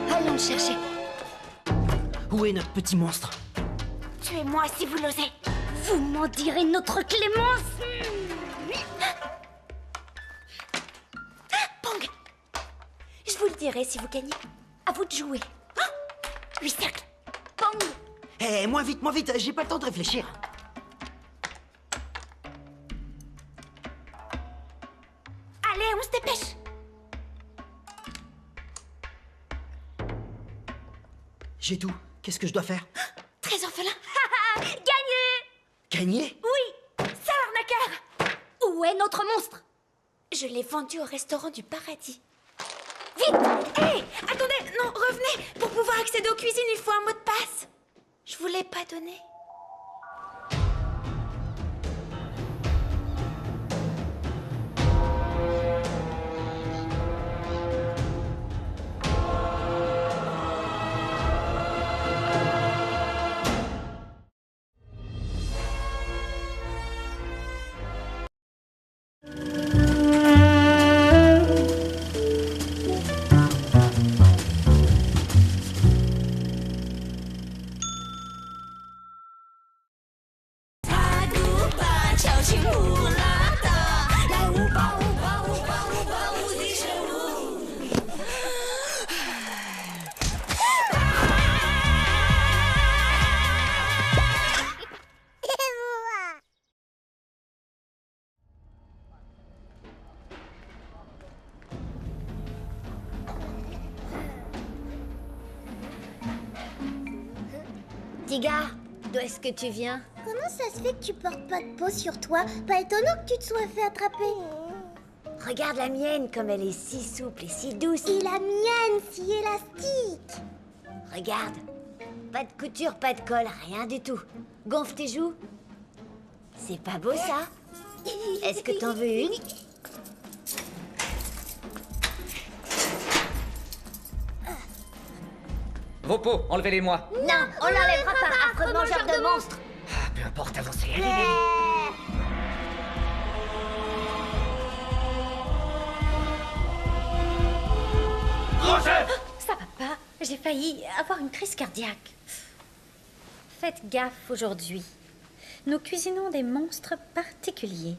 Allons le chercher. Où est notre petit monstre? Tuez-moi si vous l'osez. Vous m'en direz notre clémence. Pong! Je vous le dirai si vous gagnez. À vous de jouer. 8 cercles. Pong! Eh, moins vite, j'ai pas le temps de réfléchir. Allez, on se dépêche. J'ai tout. Qu'est-ce que je dois faire? Très orphelin. Gagné! Gagner? Oui, ça l'arnaqueur. Où est notre monstre? Je l'ai vendu au restaurant du paradis. Vite! Hé! Attendez, non, revenez! Pour pouvoir accéder aux cuisines, il faut un mot de passe. Je vous l'ai pas donné. Tiga, d'où est-ce que tu viens? Comment ça se fait que tu portes pas de peau sur toi? Pas étonnant que tu te sois fait attraper. Regarde la mienne, comme elle est si souple et si douce. Et la mienne, si élastique. Regarde, pas de couture, pas de colle, rien du tout. Gonfle tes joues. C'est pas beau ça? Est-ce que t'en veux une? Vos peaux, enlevez-les-moi. Non, on l'enlèvera pas, affreux mangeur de monstres. Ah, peu importe, avancez, allez. failli avoir une crise cardiaque. Faites gaffe aujourd'hui. Nous cuisinons des monstres particuliers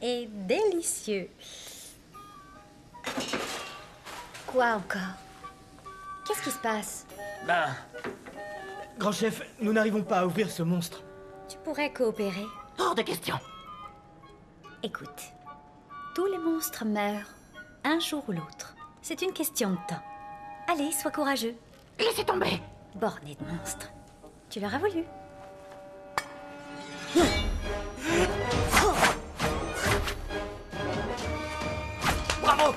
et délicieux. Quoi encore? Qu'est-ce qui se passe? Ben... Grand chef, nous n'arrivons pas à ouvrir ce monstre. Tu pourrais coopérer. Hors de question. Écoute, tous les monstres meurent, un jour ou l'autre. C'est une question de temps. Allez, sois courageux. Laissez tomber. Borné de monstres. Tu l'auras voulu. Bravo.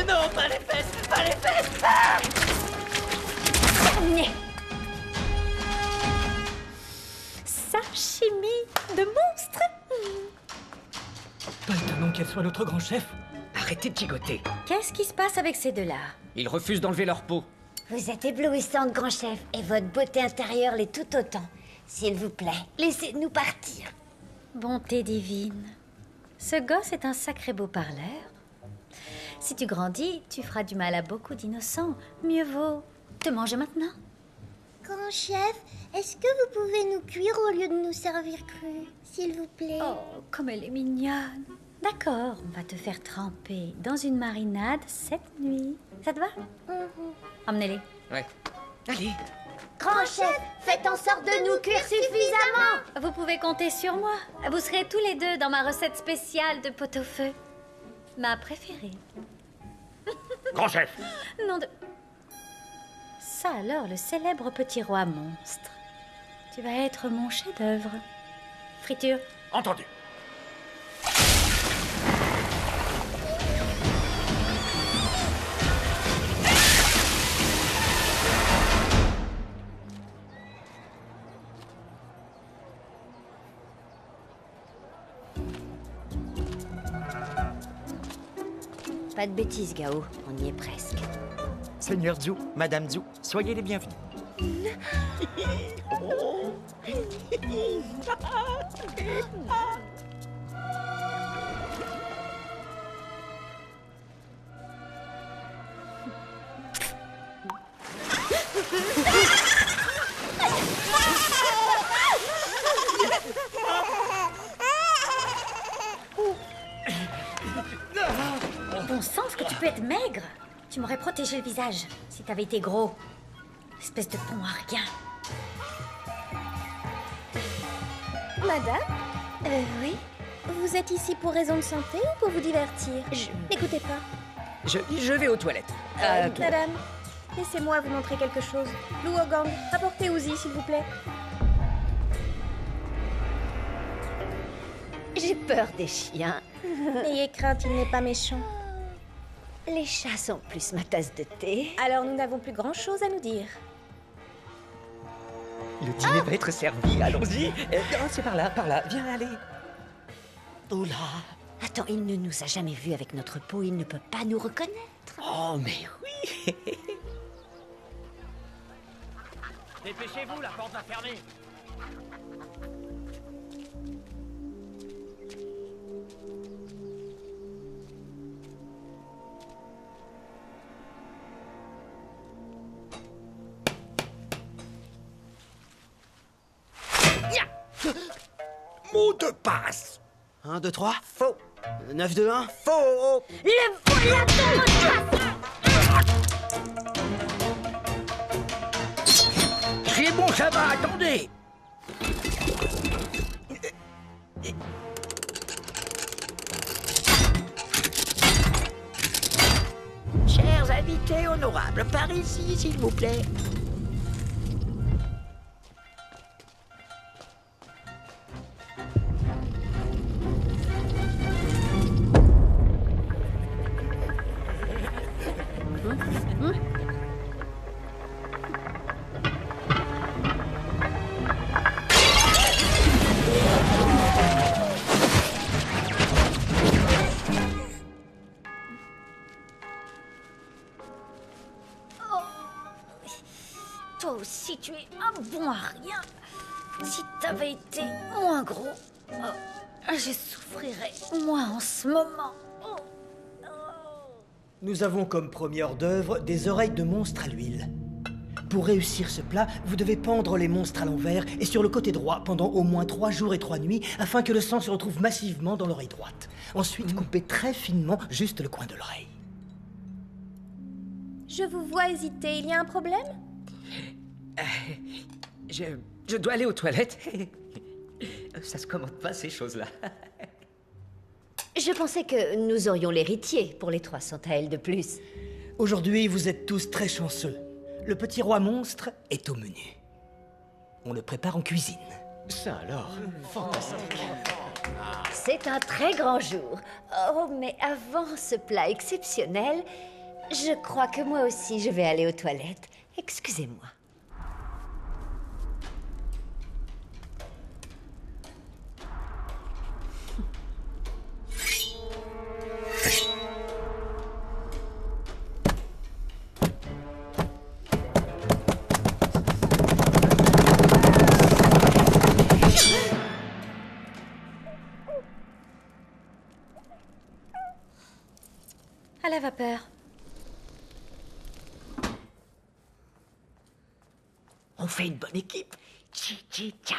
Non, pas les fesses, pas les fesses. Ah. Terminé. Sashimi de monstre. Pas étonnant qu'elle soit notre grand chef. Arrêtez de gigoter. Qu'est-ce qui se passe avec ces deux-là? Ils refusent d'enlever leur peau. Vous êtes éblouissante, grand chef, et votre beauté intérieure l'est tout autant. S'il vous plaît, laissez-nous partir. Bonté divine. Ce gosse est un sacré beau parleur. Si tu grandis, tu feras du mal à beaucoup d'innocents. Mieux vaut te manger maintenant. Grand chef, est-ce que vous pouvez nous cuire au lieu de nous servir cru, s'il vous plaît? Oh, comme elle est mignonne. D'accord, on va te faire tremper dans une marinade cette nuit. Ça te va? Emmenez-les. Ouais. Allez. Grand chef, faites en sorte de nous cuire suffisamment. Vous pouvez compter sur moi. Vous serez tous les deux dans ma recette spéciale de pot-au-feu. Ma préférée. Grand chef. Nom de... Ça alors, le célèbre petit roi monstre. Tu vas être mon chef-d'œuvre. Friture. Entendu. Pas de bêtises, Gao. On y est presque. Seigneur Zhu, Madame Zhu, soyez les bienvenus. Bon sens que tu peux être maigre. Tu m'aurais protégé le visage si t'avais été gros. Espèce de pont à rien. Madame? Oui? Vous êtes ici pour raison de santé ou pour vous divertir? N'écoutez pas. Je vais aux toilettes. Madame, laissez-moi vous montrer quelque chose. Lou Ogang, apportez Uzi, s'il vous plaît. J'ai peur des chiens. N'ayez crainte, il n'est pas méchant. Les chats sont plus ma tasse de thé. Alors nous n'avons plus grand-chose à nous dire. Le dîner va être servi, allons-y. C'est par là, viens, allez. Oula. Attends, il ne nous a jamais vus avec notre peau, il ne peut pas nous reconnaître. Oh, mais oui. Dépêchez-vous, la porte va fermer. Mot de passe. 1, 2, 3. Faux. 9, 2, 1. Faux. Le voilà ton mot de passe. C'est bon, ça va, attendez. Chers invités honorables, par ici, s'il vous plaît. Toi aussi, tu es un bon à rien. Si t'avais été moins gros, je souffrirais moins en ce moment. Nous avons comme premier hors-d'œuvre des oreilles de monstre à l'huile. Pour réussir ce plat, vous devez pendre les monstres à l'envers et sur le côté droit pendant au moins 3 jours et 3 nuits afin que le sang se retrouve massivement dans l'oreille droite. Ensuite, coupez très finement juste le coin de l'oreille. Je vous vois hésiter, il y a un problème? Je dois aller aux toilettes. Ça se commande pas, ces choses-là. Je pensais que nous aurions l'héritier pour les 300 taels de plus. Aujourd'hui, vous êtes tous très chanceux. Le petit roi monstre est au menu. On le prépare en cuisine. Ça alors, fantastique. C'est un très grand jour. Oh, mais avant ce plat exceptionnel, je crois que moi aussi je vais aller aux toilettes. Excusez-moi. À la vapeur. On fait une bonne équipe. Tcha.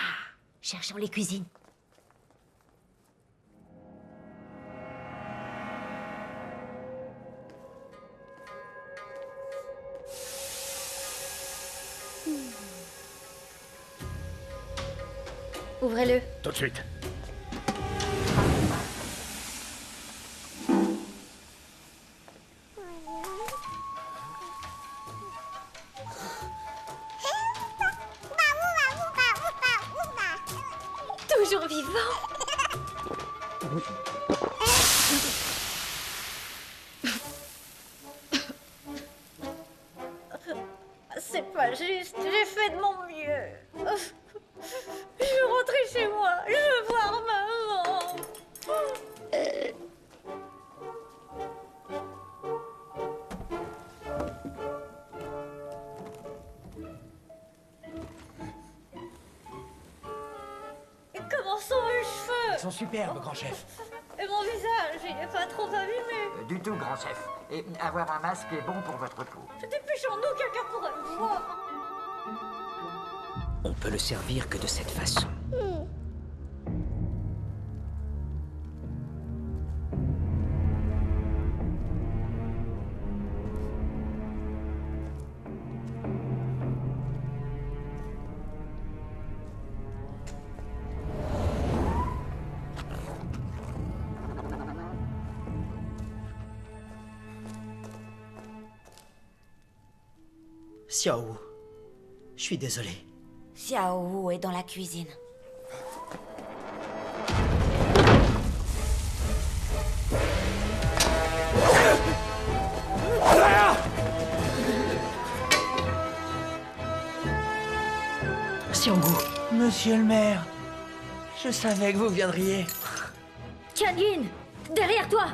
Cherchons les cuisines. Ouvrez-le. Tout de suite. Toujours vivant. C'est pas juste, j'ai fait de mon mieux. Je veux rentrer chez moi, je veux voir maman. Et comment sont mes cheveux? Ils sont superbes, grand chef. Et mon visage, il est pas trop abîmé. Du tout, grand chef. Et avoir un masque est bon pour votre peau. Dépêchons-nous, quelqu'un pourrait me voir. On peut le servir que de cette façon. Xiao, je suis désolé. Xiao Wu est dans la cuisine. Xiao Wu. Monsieur le maire, je savais que vous viendriez. Tianyin, derrière toi.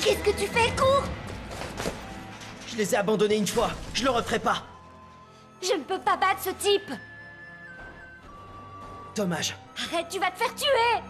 Qu'est-ce que tu fais? Cours! Je les ai abandonnés une fois, je le referai pas. Je ne peux pas battre ce type! Dommage. Arrête, tu vas te faire tuer!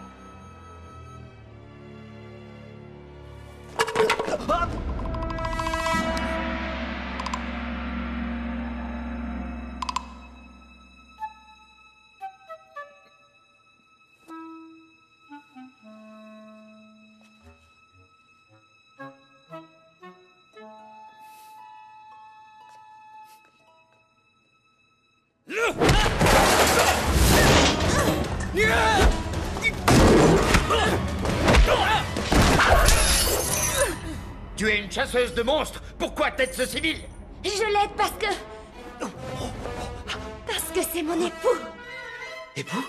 Tu es une chasseuse de monstres. Pourquoi t'aides ce civil? Je l'aide parce que c'est mon époux. Époux?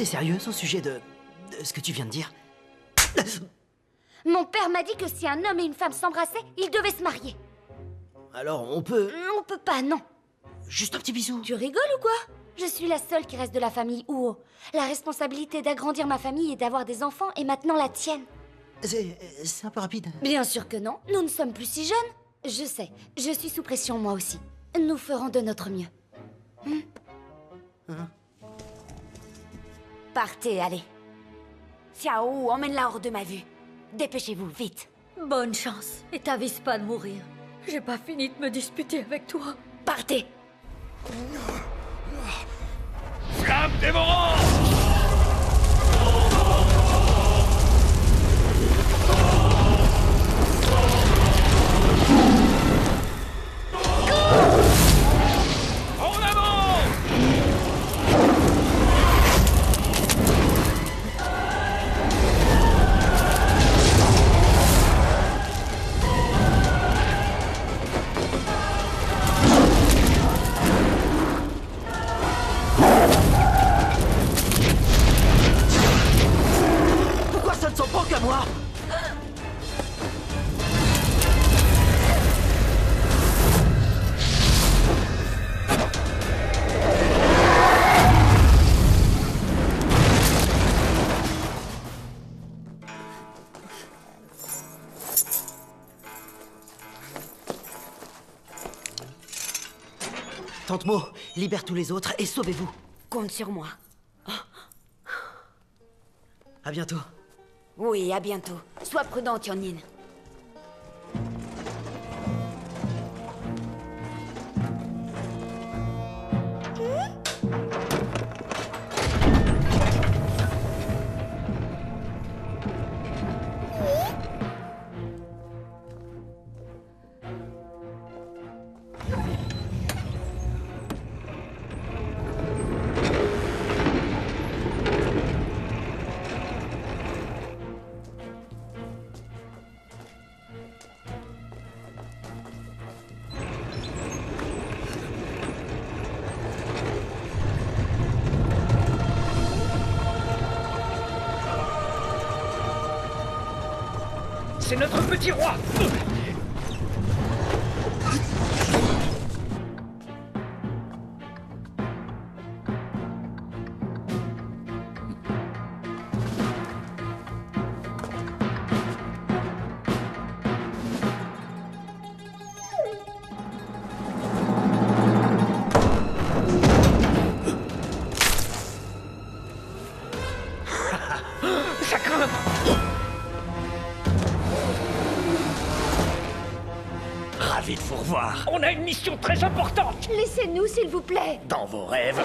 t'es sérieuse au sujet de ce que tu viens de dire? Mon père m'a dit que si un homme et une femme s'embrassaient, ils devaient se marier. Alors, on peut... On peut pas, non. Juste un petit bisou. Tu rigoles ou quoi? Je suis la seule qui reste de la famille Uo. La responsabilité d'agrandir ma famille et d'avoir des enfants est maintenant la tienne. C'est un peu rapide. Bien sûr que non, nous ne sommes plus si jeunes. Je sais, je suis sous pression moi aussi. Nous ferons de notre mieux. Partez, allez. Xiao, emmène-la hors de ma vue. Dépêchez-vous, vite. Bonne chance. Et t'avise pas de mourir. J'ai pas fini de me disputer avec toi. Partez. Flamme dévorante! En avant! Pourquoi ça ne s'en prend qu'à moi? Tante Mo, libère tous les autres et sauvez-vous. Compte sur moi. À bientôt. Oui, à bientôt. Sois prudent, Tionin. C'est notre petit roi! Ça craint! Ravi de vous revoir. On a une mission très importante! Laissez-nous, s'il vous plaît. Dans vos rêves.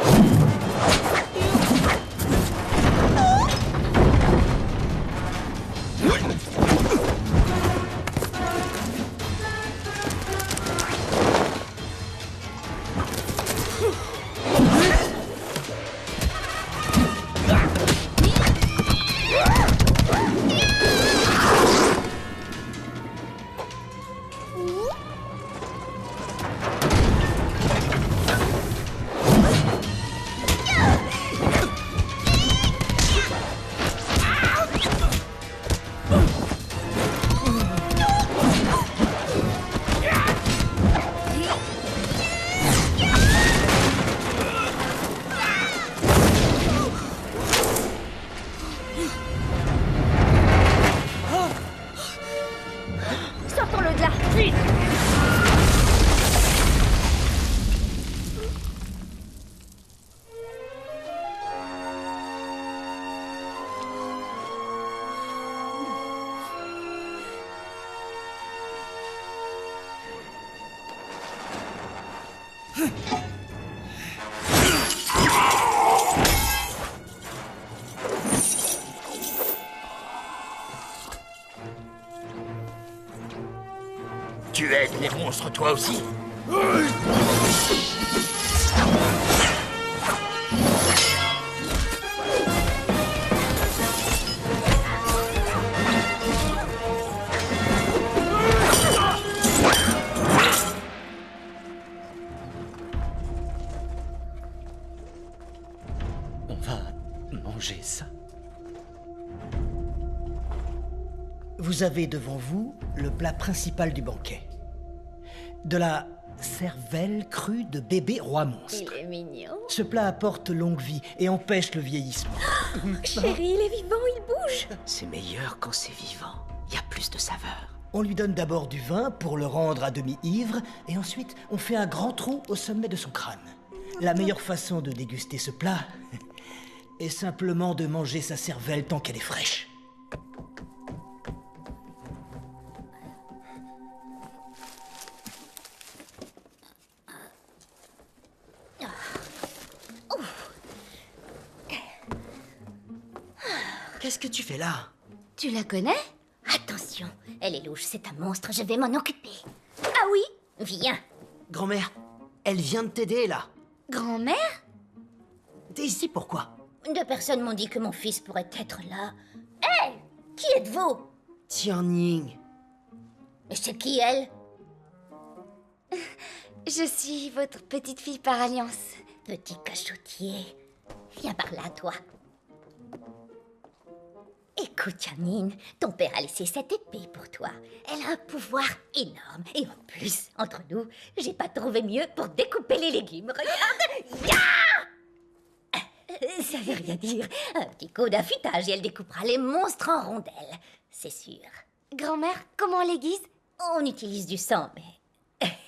Sortons-le de là, vite. Tu aides les monstres, toi aussi? On va manger Vous avez devant vous le plat principal du banquet. De la cervelle crue de bébé roi monstre. Il est mignon. Ce plat apporte longue vie et empêche le vieillissement. Chérie, il est vivant, il bouge. C'est meilleur quand c'est vivant. Il y a plus de saveur. On lui donne d'abord du vin pour le rendre à demi ivre, et ensuite on fait un grand trou au sommet de son crâne. La meilleure façon de déguster ce plat est simplement de manger sa cervelle tant qu'elle est fraîche. Qu'est-ce que tu fais là? Tu la connais? Attention, elle est louche, c'est un monstre, je vais m'en occuper. Ah oui? Viens. Grand-mère, elle vient de t'aider, là. Grand-mère? T'es ici pourquoi? 2 personnes m'ont dit que mon fils pourrait être là. Hé! Qui êtes-vous? Tianning. Et c'est qui, elle? Je suis votre petite fille par alliance. Petit cachotier. Viens par là, toi. Écoute, Janine, ton père a laissé cette épée pour toi. Elle a un pouvoir énorme. Et en plus, entre nous, j'ai pas trouvé mieux pour découper les légumes. Regarde! Ya! Ça veut rien dire. Un petit coup d'affûtage et elle découpera les monstres en rondelles. C'est sûr. Grand-mère, comment on l'aiguise? On utilise du sang, mais...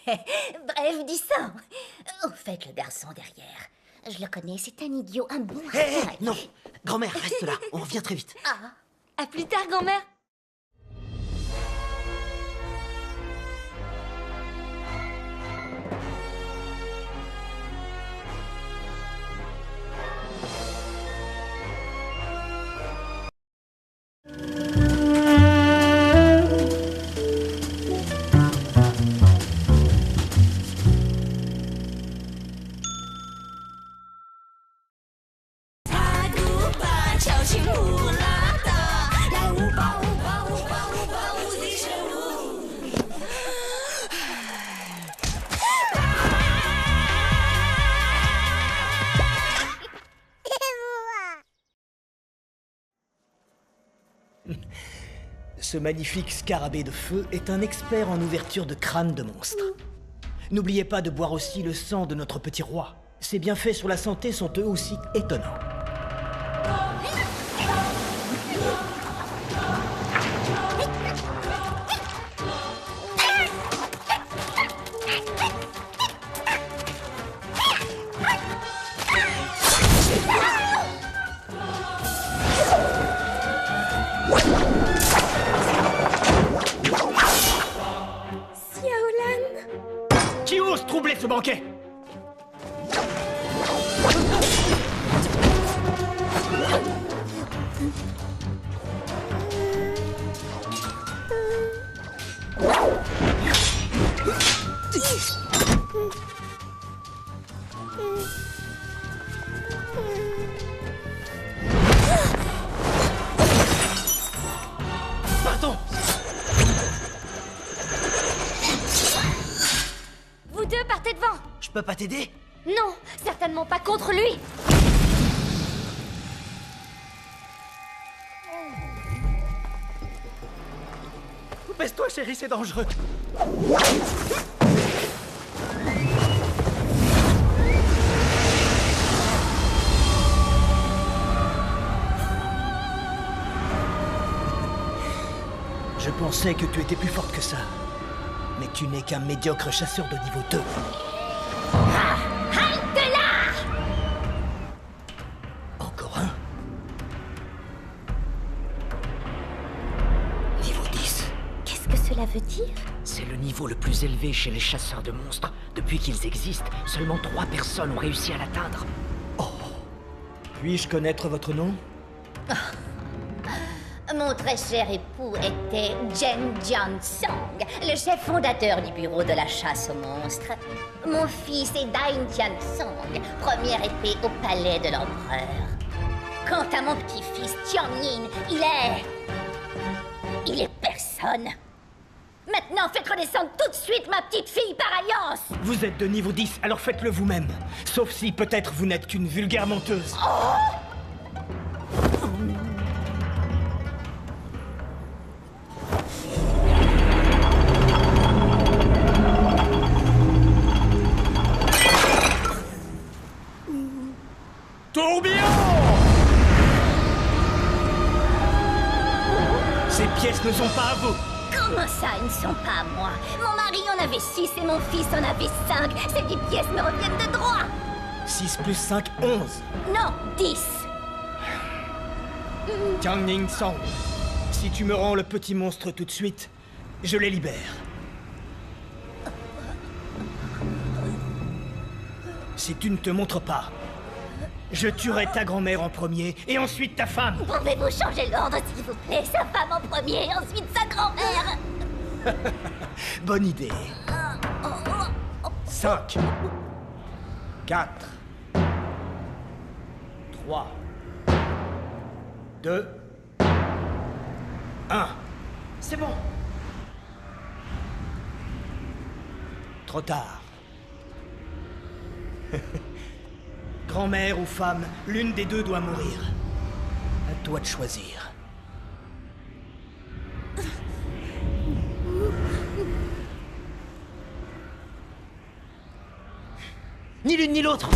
Bref, du sang. Au fait, le garçon derrière... Je le connais, c'est un idiot, un bon... Hé, non! Grand-mère, reste là, on revient très vite. Ah, à plus tard, grand-mère. Ce magnifique scarabée de feu est un expert en ouverture de crâne de monstres. N'oubliez pas de boire aussi le sang de notre petit roi. Ses bienfaits sur la santé sont eux aussi étonnants. Qui ose troubler ce banquet? Pardon. Vous deux partez devant. Je peux pas t'aider? Non, certainement pas contre lui. Baisse-toi, chérie, c'est dangereux. Je pensais que tu étais plus forte que ça. Mais tu n'es qu'un médiocre chasseur de niveau 2. Halte là! Encore un? Niveau 10. Qu'est-ce que cela veut dire? C'est le niveau le plus élevé chez les chasseurs de monstres. Depuis qu'ils existent, seulement 3 personnes ont réussi à l'atteindre. Puis-je connaître votre nom? Mon très cher époux était Jen Jiansong, le chef fondateur du bureau de la chasse aux monstres. Mon fils est Dain Tiansong, première épée au palais de l'empereur. Quant à mon petit-fils Tianyin, il est personne. Maintenant, faites redescendre tout de suite ma petite fille par alliance. Vous êtes de niveau 10, alors faites-le vous-même. Sauf si peut-être vous n'êtes qu'une vulgaire menteuse. pièces ne sont pas à vous. Comment ça, ils ne sont pas à moi? Mon mari en avait 6 et mon fils en avait 5. Ces 10 pièces me reviennent de droit. 6 plus 5, 11. Non, 10. Tiangning Song, si tu me rends le petit monstre tout de suite, je les libère. Si tu ne te montres pas, je tuerai ta grand-mère en premier et ensuite ta femme. Pouvez-vous changer l'ordre, s'il vous plaît? Sa femme en premier et ensuite sa grand-mère. Bonne idée. 5, 4, 3, 2, 1. C'est bon. Trop tard. Grand-mère ou femme, l'une des deux doit mourir. À toi de choisir. Ni l'une ni l'autre.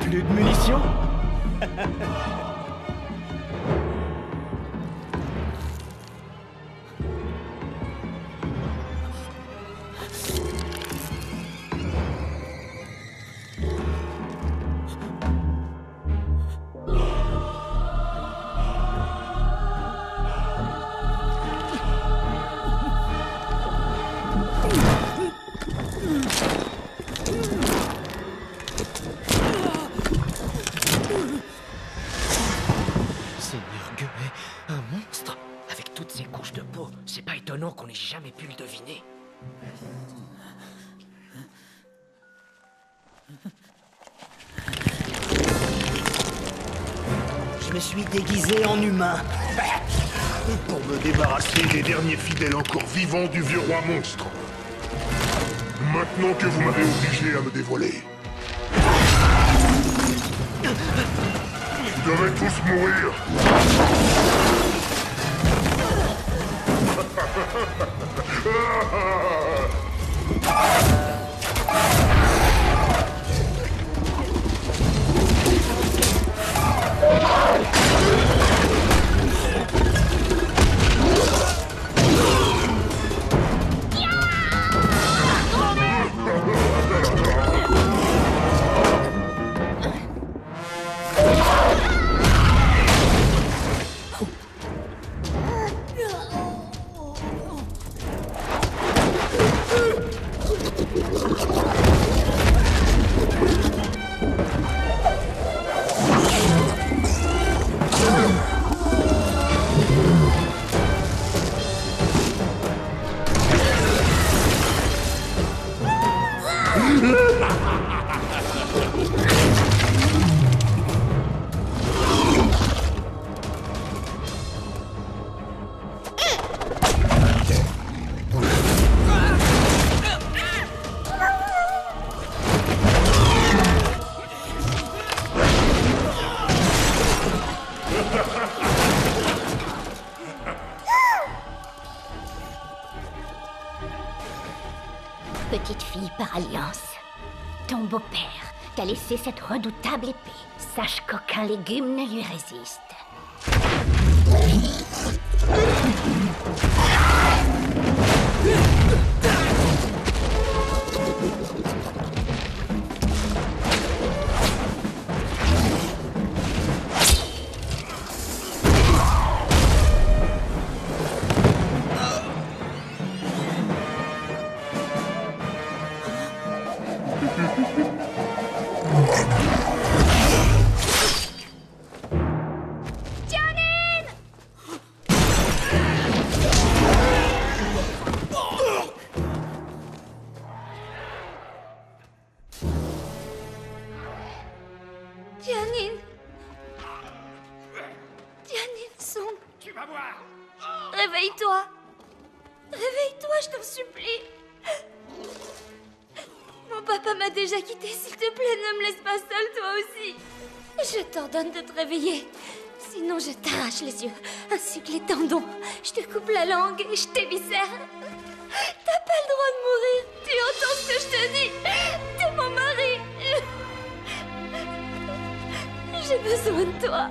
Plus de munitions? C'est pas étonnant qu'on ait jamais pu le deviner. Je me suis déguisé en humain. Pour me débarrasser des derniers fidèles encore vivants du vieux roi monstre. Maintenant que vous m'avez obligé à me dévoiler. Vous devez tous mourir. Petite fille par alliance, ton beau-père t'a laissé cette redoutable épée. Sache qu'aucun légume ne lui résiste. Va voir. Réveille-toi. Réveille-toi, je t'en supplie. Mon papa m'a déjà quitté. S'il te plaît, ne me laisse pas seule, toi aussi. Je t'ordonne de te réveiller. Sinon, je t'arrache les yeux, ainsi que les tendons. Je te coupe la langue et je t'éviscère. T'as pas le droit de mourir. Tu entends ce que je te dis? T'es mon mari. J'ai besoin de toi.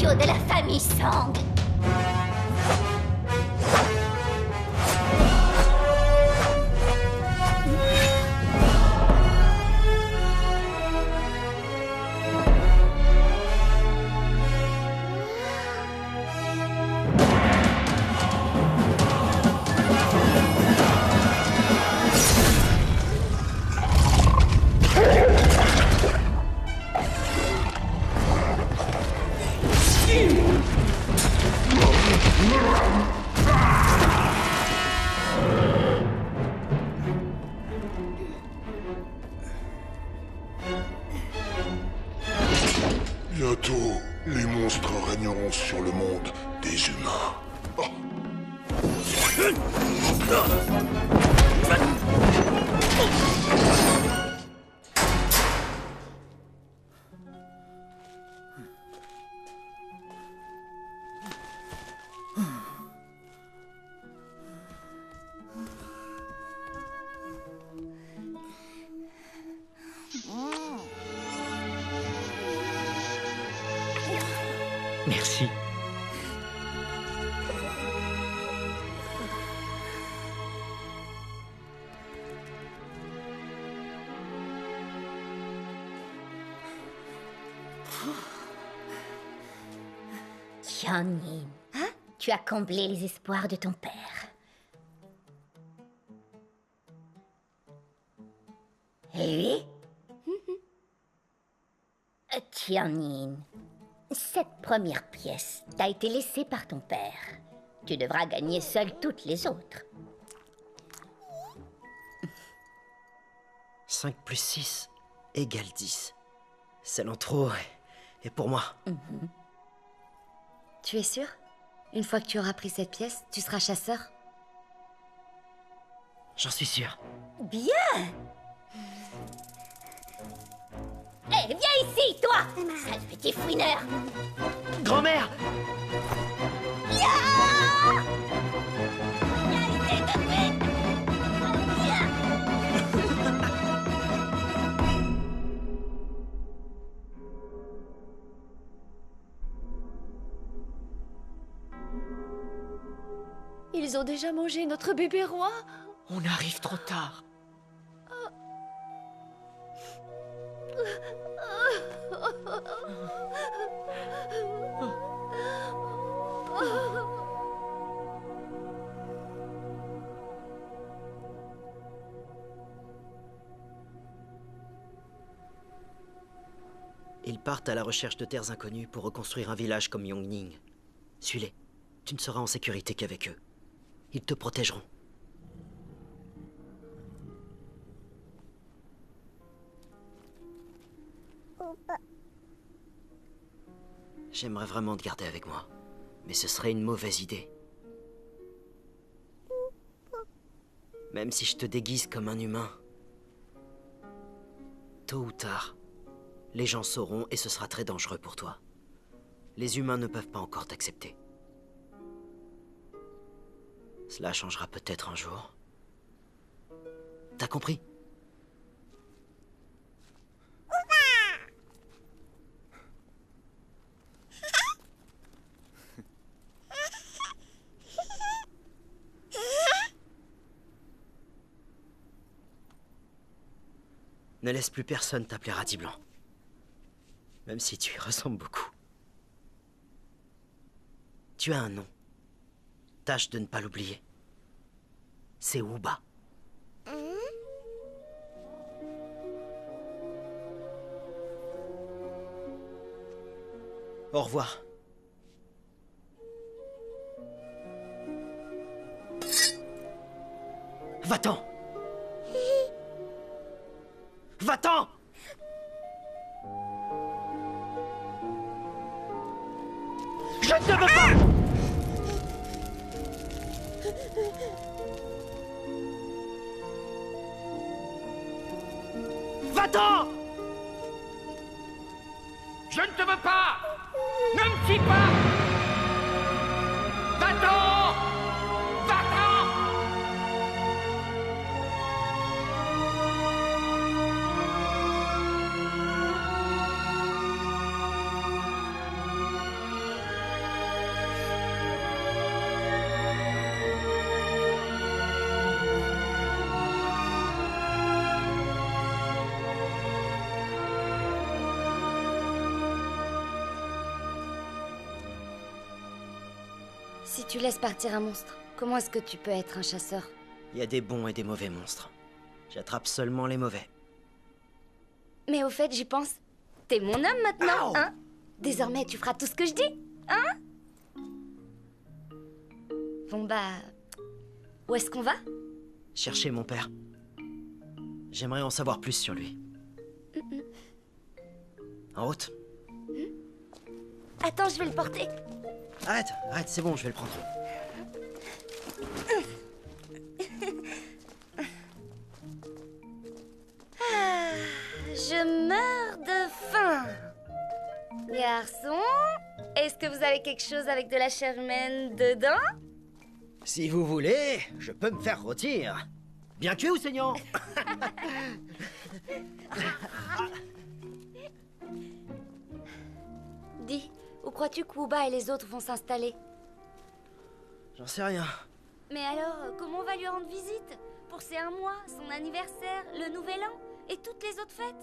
De la famille Sang. Bientôt, les monstres régneront sur le monde des humains. Merci. Tianyin, hein? Tu as comblé les espoirs de ton père. Et lui? Tianyin, cette première pièce t'a été laissée par ton père. Tu devras gagner seul toutes les autres. 5 plus 6 égale 10. Celle en trop est pour moi. Tu es sûr? Une fois que tu auras pris cette pièce, tu seras chasseur? J'en suis sûr. Bien! Eh, viens ici, toi! Sale petit fouineur! Grand-mère! Ils ont déjà mangé notre bébé roi? On arrive trop tard. Il partent à la recherche de terres inconnues pour reconstruire un village comme Yongning. Suis-les. Tu ne seras en sécurité qu'avec eux. Ils te protégeront. J'aimerais vraiment te garder avec moi, mais ce serait une mauvaise idée. Même si je te déguise comme un humain, tôt ou tard, les gens sauront et ce sera très dangereux pour toi. Les humains ne peuvent pas encore t'accepter. Cela changera peut-être un jour. T'as compris? Ne laisse plus personne t'appeler Radis Blanc. Même si tu y ressembles beaucoup. Tu as un nom. Tâche de ne pas l'oublier. C'est Wuba. Au revoir. Va-t'en! Va-t'en! Je ne te veux pas! Va-t'en! Je ne te veux pas! Ne me suis pas! Va-t'en! Va-t'en! Si tu laisses partir un monstre, comment est-ce que tu peux être un chasseur? Il y a des bons et des mauvais monstres. J'attrape seulement les mauvais. Mais au fait, j'y pense. T'es mon homme maintenant, hein? Désormais, tu feras tout ce que je dis, hein? Bon bah... Où est-ce qu'on va? Chercher mon père. J'aimerais en savoir plus sur lui. En route. Attends, je vais le porter. Arrête, arrête, c'est bon, je vais le prendre. Ah, je meurs de faim. Garçon, est-ce que vous avez quelque chose avec de la chair humaine dedans? Si vous voulez, je peux me faire rôtir. Bien cuit ou saignant? Dis, où crois-tu que Wuba et les autres vont s'installer? J'en sais rien. Mais alors, comment on va lui rendre visite? Pour ses 1 mois, son anniversaire, le nouvel an et toutes les autres fêtes?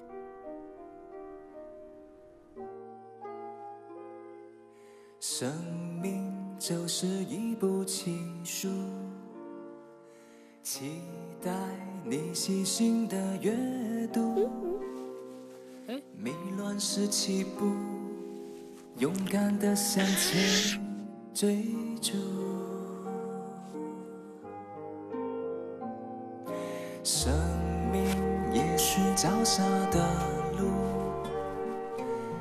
生命就是一部奇书，期待你细心的阅读。迷乱时起步，勇敢的向前追逐。生命也许脚下的路，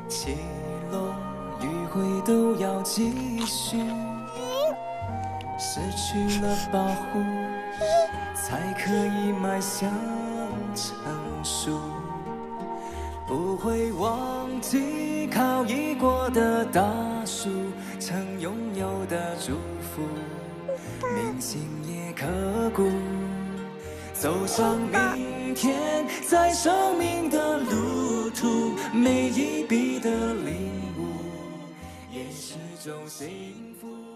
起落迂回都要继续。失去了保护，才可以迈向成熟。不会忘记靠倚过的大树，曾拥有的祝福，铭心也刻骨。走上明天，在生命的路途，每一笔的领悟，也是种幸福。